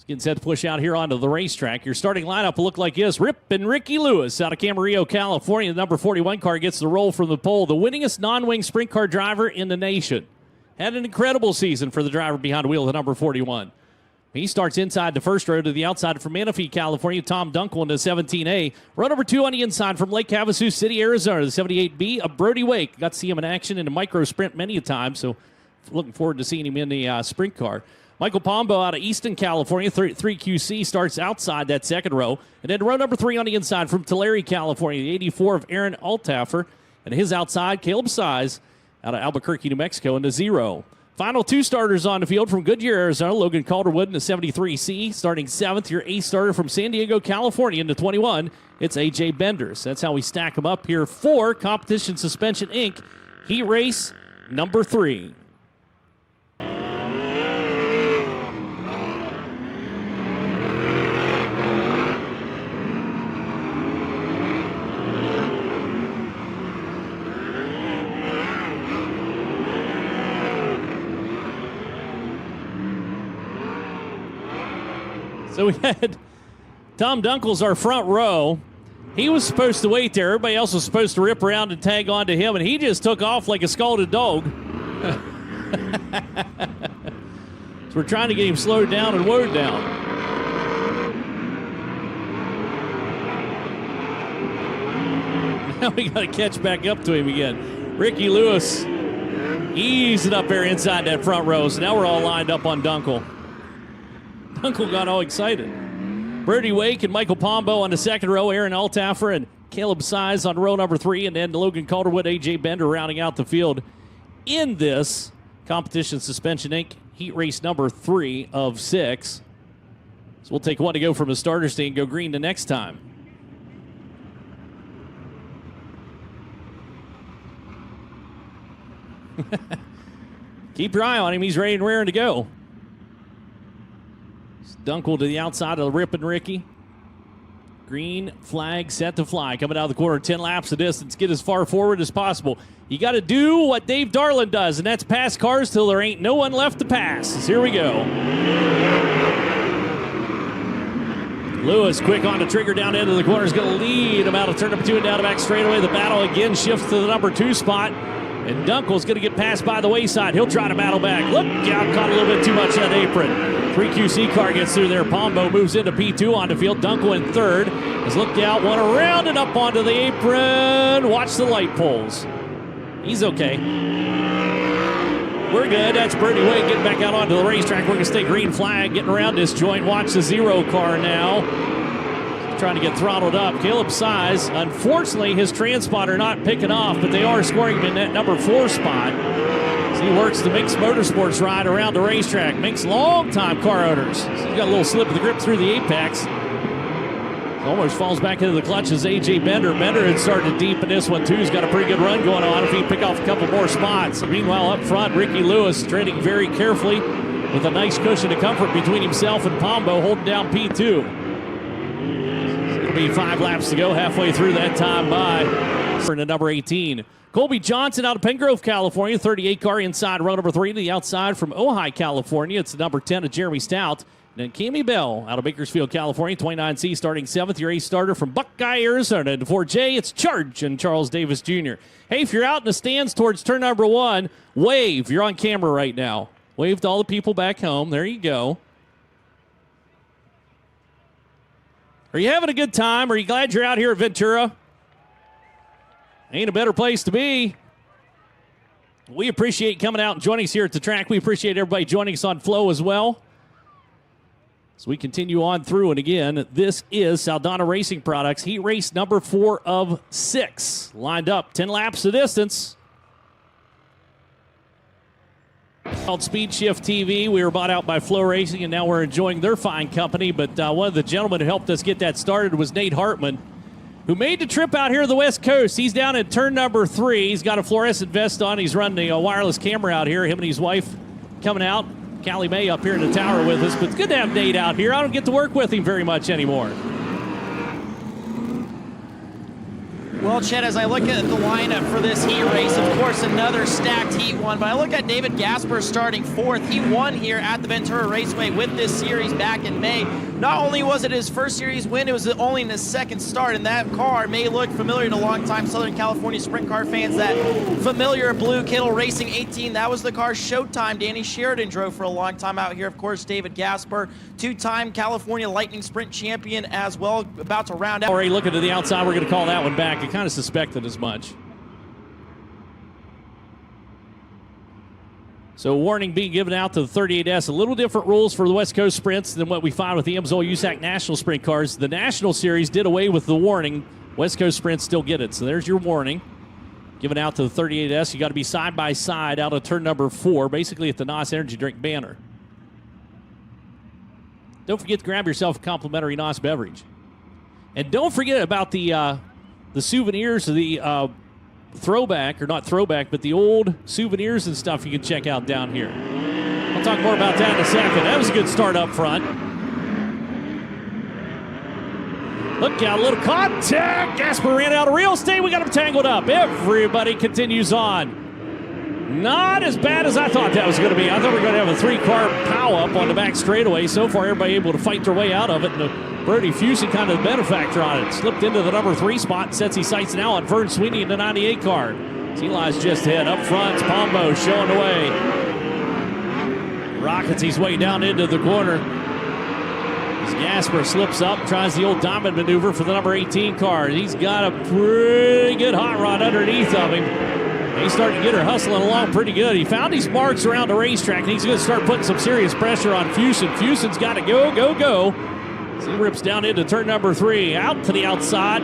Getting set to push out here onto the racetrack. Your starting lineup will look like this. Rip and Ricky Lewis out of Camarillo, California. The number 41 car gets the roll from the pole. The winningest non-wing sprint car driver in the nation. Had an incredible season for the driver behind the wheel, the number 41. He starts inside the first row to the outside from Menifee, California. Tom Dunkel in the 17A. Row number 2 on the inside from Lake Havasu City, Arizona. The 78B of Brody Wake. Got to see him in action in a micro sprint many a time, so looking forward to seeing him in the sprint car. Michael Pombo out of Easton, California, 3QC, starts outside that second row. And then row number 3 on the inside from Tulare, California, the 84 of Aaron Altaffer. And his outside, Caleb Size out of Albuquerque, New Mexico, in the 0. Final 2 starters on the field from Goodyear, Arizona. Logan Calderwood in the 73C, starting 7th. Your 8th starter from San Diego, California, in the 21. It's A.J. Benders. That's how we stack them up here for Competition Suspension Inc. Heat race number 3. So we had Tom Dunkel's our front row. He was supposed to wait there. Everybody else was supposed to rip around and tag on to him, and he just took off like a scalded dog. So we're trying to get him slowed down and woed down. Now we got to catch back up to him again. Ricky Lewis easing up there inside that front row. So now we're all lined up on Dunkel. Dunkel got all excited. Brody Wake and Michael Pombo on the second row. Aaron Altaffer and Caleb Size on row number 3. And then Logan Calderwood, A.J. Bender rounding out the field in this Competition Suspension Inc. heat race number 3 of 6. So we'll take one to go from the starter stand and go green the next time. Keep your eye on him. He's ready and raring to go. Dunkel to the outside of the Rip and Ricky. Green flag set to fly. Coming out of the corner, 10 laps of distance. Get as far forward as possible. You got to do what Dave Darland does, and that's pass cars till there ain't no one left to pass. So here we go. Lewis quick on the trigger down into the corner. Is going to lead him out of turn number 2 and down the back straightaway. The battle again shifts to the number 2 spot. And Dunkel's going to get passed by the wayside. He'll try to battle back. Look out, caught a little bit too much on that apron. 3 QC car gets through there. Pombo moves into P2 on the field. Dunkel in third. Has looked out, one around and up onto the apron. Watch the light poles. He's okay. We're good. That's Bernie Wade getting back out onto the racetrack. We're going to stay green flag, getting around this joint. Watch the 0 car now. Trying to get throttled up. Caleb Size, unfortunately, his transponder not picking off, but they are scoring him in that number 4 spot. As he works the Minx Motorsports ride around the racetrack. Minx long-time car owners. So he's got a little slip of the grip through the apex. Almost falls back into the clutches. AJ Bender. Bender had started deep in this one, too. He's got a pretty good run going on if he can pick off a couple more spots. Meanwhile, up front, Ricky Lewis treading very carefully with a nice cushion of comfort between himself and Pombo holding down P2. It'll be 5 laps to go, halfway through that time by for the number 18. Colby Johnson out of Pengrove, California, 38 car inside row number 3 to the outside from Ojai, California. It's the number 10 of Jeremy Stout. And then Cammy Bell out of Bakersfield, California, 29C starting 7th, your ace starter from Buckeye, Arizona. And for Jay, it's Charge and Charles Davis Jr. Hey, if you're out in the stands towards turn number 1, wave. You're on camera right now. Wave to all the people back home. There you go. Are you having a good time? Are you glad you're out here at Ventura? Ain't a better place to be. We appreciate coming out and joining us here at the track. We appreciate everybody joining us on Flow as well. As we continue on through, and again, this is Saldana Racing Products, heat race number 4 of 6. Lined up, 10 laps the distance. Called Speed Shift TV. We were bought out by FloRacing, and now we're enjoying their fine company. But one of the gentlemen who helped us get that started was Nate Hartman, who made the trip out here to the West Coast. He's down at turn number 3. He's got a fluorescent vest on. He's running a wireless camera out here. Him and his wife coming out. Callie May up here in the tower with us. But it's good to have Nate out here. I don't get to work with him very much anymore. Well, Chet, as I look at the lineup for this heat race, of course, another stacked heat one, but I look at David Gasper starting 4th. He won here at the Ventura Raceway with this series back in May. Not only was it his first series win, it was only in his 2nd start, and that car may look familiar to longtime Southern California sprint car fans. That familiar blue Kittle Racing 18, that was the car Showtime Danny Sheridan drove for a long time out here. Of course, David Gasper, 2-time California Lightning Sprint champion as well, about to round out. Already looking to the outside, we're going to call that one back. I kind of suspected as much. So warning being given out to the 38S. A little different rules for the West Coast sprints than what we find with the Amsoil USAC National Sprint cars. The National Series did away with the warning. West Coast sprints still get it. So there's your warning. Given out to the 38S. You got to be side by side out of turn number 4, basically at the NOS Energy Drink banner. Don't forget to grab yourself a complimentary NOS beverage. And don't forget about the souvenirs, the throwback, or not throwback, but the old souvenirs and stuff you can check out down here. I'll talk more about that in a second. That was a good start up front. Look out, a little contact. Gasper ran out of real estate. We got him tangled up. Everybody continues on. Not as bad as I thought that was going to be. I thought we were going to have a 3-car pow-up on the back straightaway. So far, everybody able to fight their way out of it. And Brody Fusen kind of the benefactor on it. Slipped into the number 3 spot and sets his sights now on Vern Sweeney in the 98 car. He lies just ahead. Up front, it's Pombo showing the way. Rockets his way down into the corner. As Gasper slips up, tries the old diamond maneuver for the number 18 car. He's got a pretty good hot rod underneath of him. He's starting to get her hustling along pretty good. He found his marks around the racetrack, and he's going to start putting some serious pressure on Fusen. Fusen's got to go, go, go. So he rips down into turn number 3, out to the outside.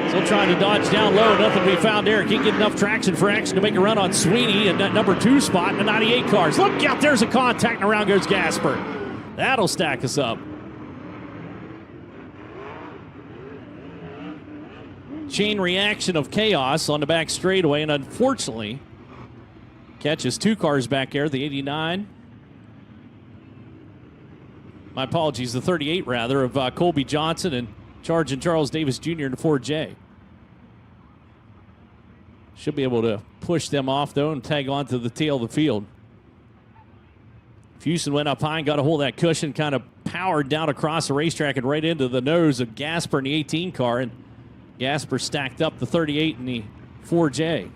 Still trying to dodge down low. Nothing to be found there. Can't get enough traction for action to make a run on Sweeney in that number 2 spot in the 98 cars. Look out, there's a contact, and around goes Gasper. That'll stack us up. Chain reaction of chaos on the back straightaway, and unfortunately catches 2 cars back there, the 89. My apologies, the 38 rather, of Colby Johnson and Charge and Charles Davis Jr. in the 4J. Should be able to push them off, though, and tag on to the tail of the field. Fusen went up high and got a hold of that cushion, kind of powered down across the racetrack and right into the nose of Gasper in the 18 car, and Gasper stacked up the 38 in the 4J.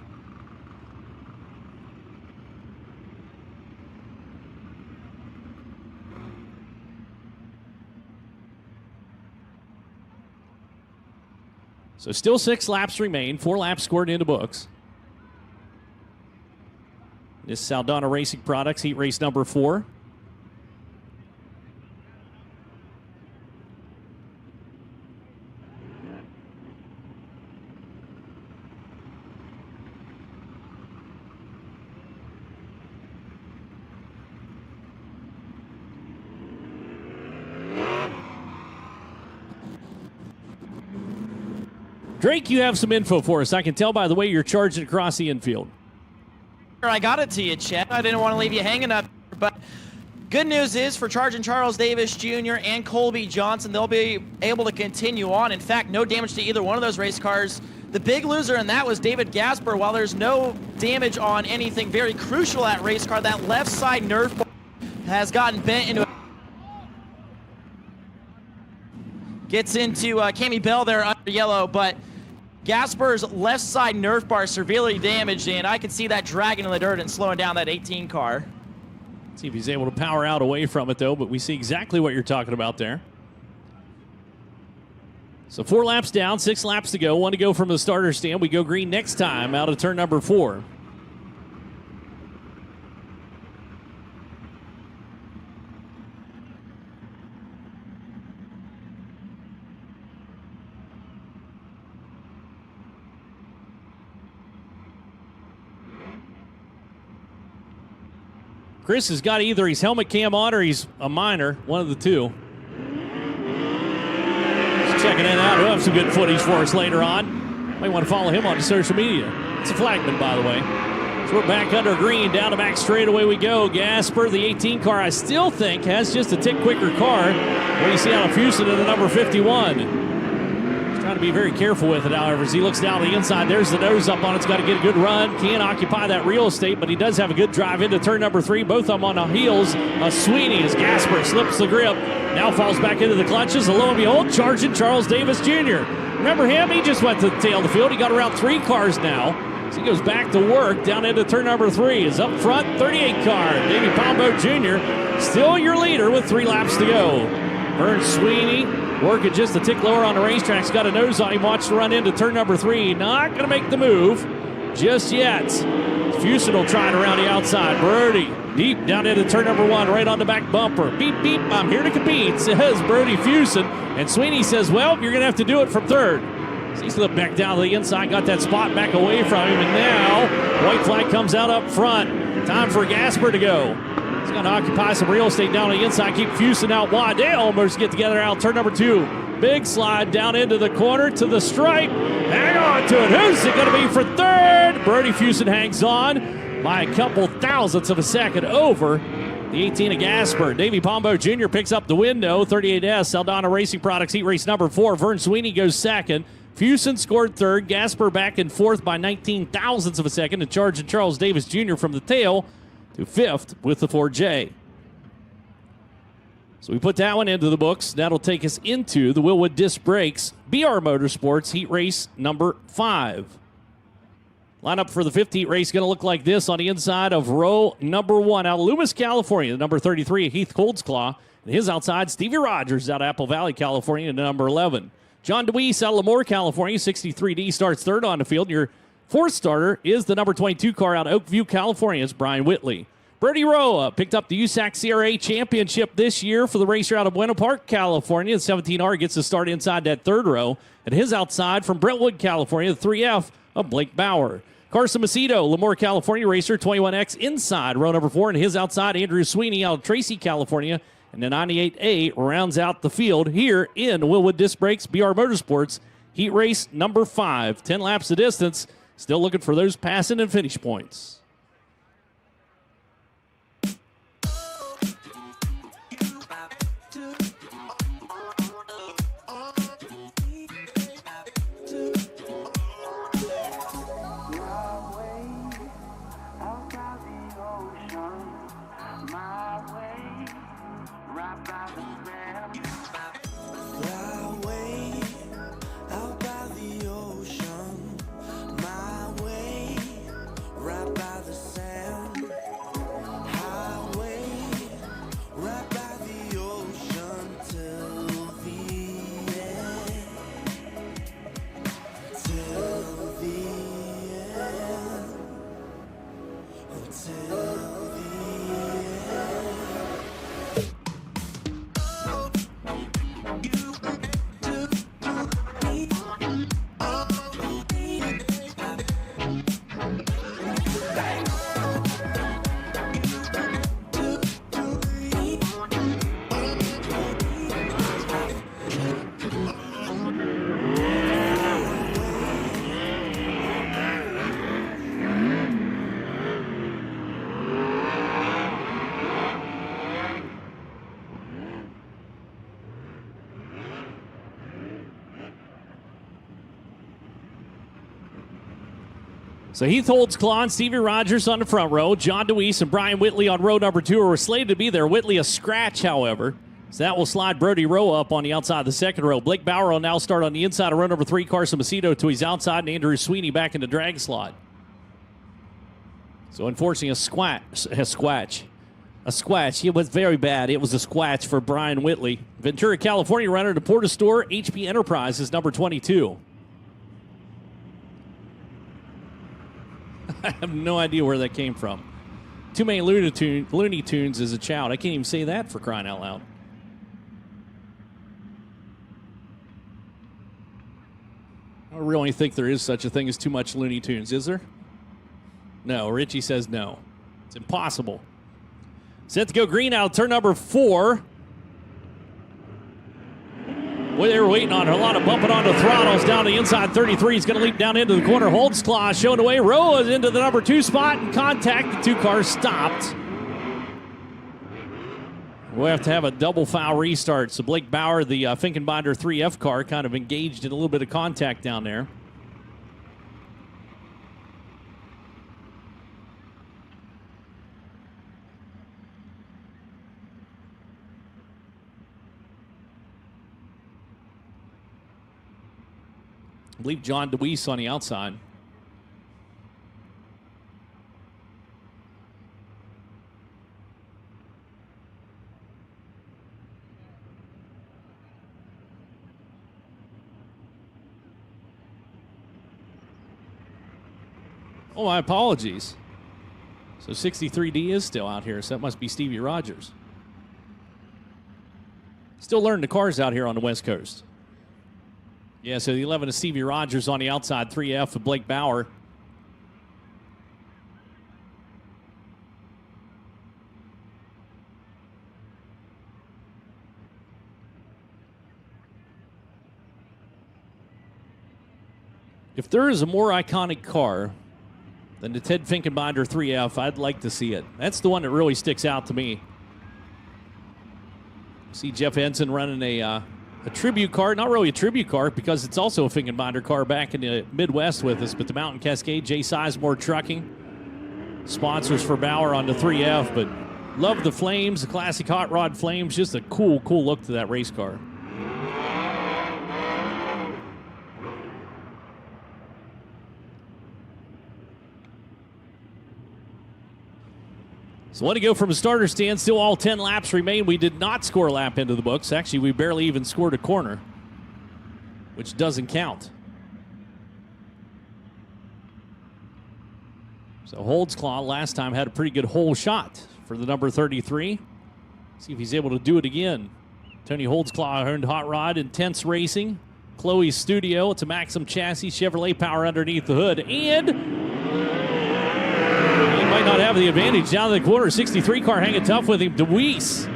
So still 6 laps remain, 4 laps scored into books. This is Saldana Racing Products, heat race number 4. Drake, you have some info for us. I can tell by the way you're charging across the infield. I got it to you, Chet. I didn't want to leave you hanging up, but good news is for Charging Charles Davis Jr. and Colby Johnson, they'll be able to continue on. In fact, no damage to either one of those race cars. The big loser in that was David Gasper. While there's no damage on anything very crucial at race car, that left side nerf bar has gotten bent into gets into Cammy Bell there under yellow, but Gasper's left side nerf bar severely damaged, and I can see that dragging in the dirt and slowing down that 18 car. See if he's able to power out away from it, though, but we see exactly what you're talking about there. So 4 laps down, 6 laps to go. 1 to go from the starter stand. We go green next time out of turn number 4. Chris has got either his helmet cam on or he's a minor, one of the two. Just checking it out. He'll have some good footage for us later on. Might want to follow him on social media. It's a flagman, by the way. So we're back under green, down to back straight away we go. Gasper, the 18 car, I still think has just a tick quicker car. What do you see out of Fusen in the number 51? Trying to be very careful with it, however, as he looks down the inside. There's the nose up on it. It's got to get a good run. Can't occupy that real estate, but he does have a good drive into turn number 3. Both of them on the heels of Sweeney as Gasper slips the grip. Now falls back into the clutches. And lo and behold, charging Charles Davis Jr. Remember him? He just went to the tail of the field. He got around 3 cars now. So he goes back to work down into turn number 3. Is up front, 38 car. Davey Pombo Jr. still your leader with 3 laps to go. Vern Sweeney working just a tick lower on the racetrack's got a nose on him. Watch to run into turn number 3. Not going to make the move just yet. Fusen will try it around the outside. Brody deep down into turn number 1, right on the back bumper. Beep, beep, I'm here to compete, says Brody Fusen. And Sweeney says, well, you're going to have to do it from 3rd. So he slipped back down to the inside, got that spot back away from him. And now, white flag comes out up front. Time for Gasper to go. He's going to occupy some real estate down on the inside, keep Fusen out wide. They almost get together out turn number 2. Big slide down into the corner to the stripe. Hang on to it. Who's it going to be for 3rd? Brody Fusen hangs on by a couple thousandths of a second over the 18 of Gasper. Davey Pombo Jr. picks up the window. 38S, Saldana Racing Products, heat race number 4. Vern Sweeney goes 2nd. Fusen scored 3rd. Gasper back in 4th by 19 thousandths of a second. And charging Charles Davis Jr. from the tail to 5th with the 4J. So we put that one into the books. That'll take us into the Wilwood Disc Brakes BR Motorsports heat race number 5. Lineup for the 5th heat race going to look like this on the inside of row number 1 out of Loomis, California. Number 33, Heath Coldsclaw. And his outside, Stevie Rogers out of Apple Valley, California, number 11. John DeWeese out of Lemoore, California. 63D starts 3rd on the field. Your 4th starter is the number 22 car out of Oakview, California. It's Brian Whitley. Brody Roa picked up the USAC CRA championship this year for the racer out of Buena Park, California. The 17R gets to start inside that 3rd row. And his outside from Brentwood, California, the 3F of Blake Bauer. Carson Macedo, Lemoore, California racer, 21X inside row number 4. And his outside, Andrew Sweeney out of Tracy, California. And the 98A rounds out the field here in Wilwood Disc Brakes BR Motorsports heat race number 5. 10 laps of distance. Still looking for those passing and finish points. Right by So Heath Holdsclaw and Stevie Rogers on the front row. John DeWeese and Brian Whitley on row number 2 are slated to be there. Whitley a scratch, however. So that will slide Brody Rowe up on the outside of the second row. Blake Bauer will now start on the inside of row number 3. Carson Macedo to his outside, and Andrew Sweeney back in the drag slot. So unfortunately, a squatch. It was very bad. It was a squatch for Brian Whitley. Ventura, California runner to Porta Store, HP Enterprises, number 22. I have no idea where that came from. Too many Looney Tunes as a child. I can't even say that for crying out loud. I don't really think there is such a thing as too much Looney Tunes, is there? No, Richie says no. It's impossible. Set to go green out of turn number 4. Boy, they were waiting on a lot of bumping onto throttles down the inside 33. He's going to leap down into the corner. Holdsclaw showing away. Rowe is into the number 2 spot and contact. The 2 cars stopped. We'll have to have a double foul restart. So Blake Bauer, the Finkenbinder 3F car, kind of engaged in a little bit of contact down there. I believe John DeWeese on the outside. Oh, my apologies. So 63D is still out here, so that must be Stevie Rogers. Still learning the cars out here on the West Coast. Yeah, so the 11 is Stevie Rogers on the outside, 3F of Blake Bauer. If there is a more iconic car than the Ted Finkenbinder 3F, I'd like to see it. That's the one that really sticks out to me. See Jeff Ensign running a tribute car, not really a tribute car because it's also a Finkenbinder car back in the Midwest with us, but the Mountain Cascade, Jay Sizemore Trucking, sponsors for Bauer on the 3F, but love the flames, the classic hot rod flames, just a cool look to that race car. So let it go from a starter stand. Still all 10 laps remain. We did not score a lap into the books. Actually, we barely even scored a corner, which doesn't count. So Holdsclaw last time had a pretty good hole shot for the number 33. See if he's able to do it again. Tony Holdsclaw earned hot rod, intense racing. Chloe's Studio. It's a Maxim chassis, Chevrolet power underneath the hood. And he might not have the advantage down in the corner. 63 car hanging tough with him. DeWeese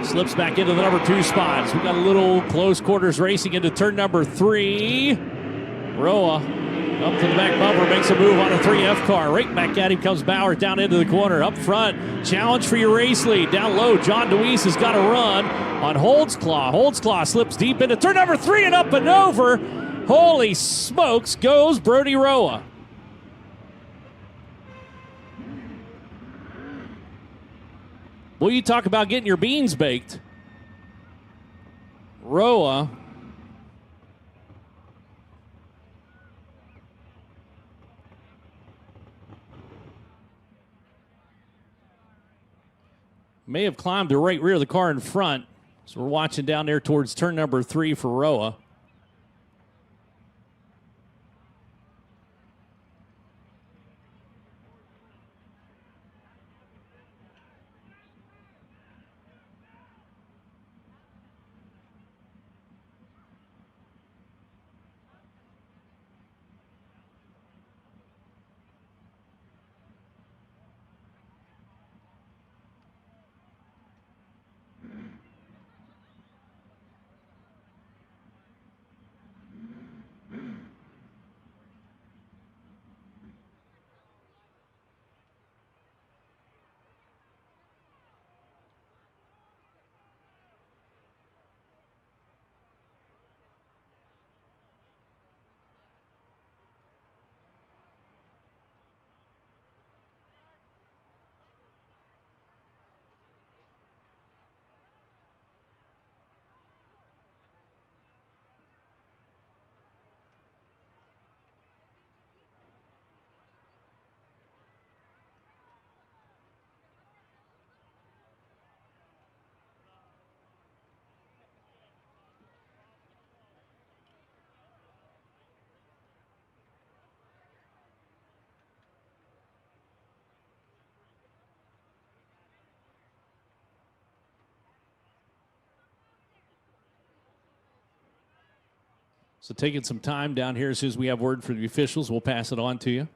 slips back into the number 2 spot. So we got a little close quarters racing into turn number 3. Roa up to the back bumper, makes a move on a 3F car. Right back at him comes Bauer down into the corner. Up front, challenge for your race lead. Down low, John DeWeese has got a run on Holdsclaw. Holdsclaw slips deep into turn number 3 and up and over. Holy smokes, goes Brody Roa. Well, you talk about getting your beans baked. Roa may have climbed the right rear of the car in front. So we're watching down there towards turn number 3 for Roa. So taking some time down here. As soon as we have word from the officials, we'll pass it on to you.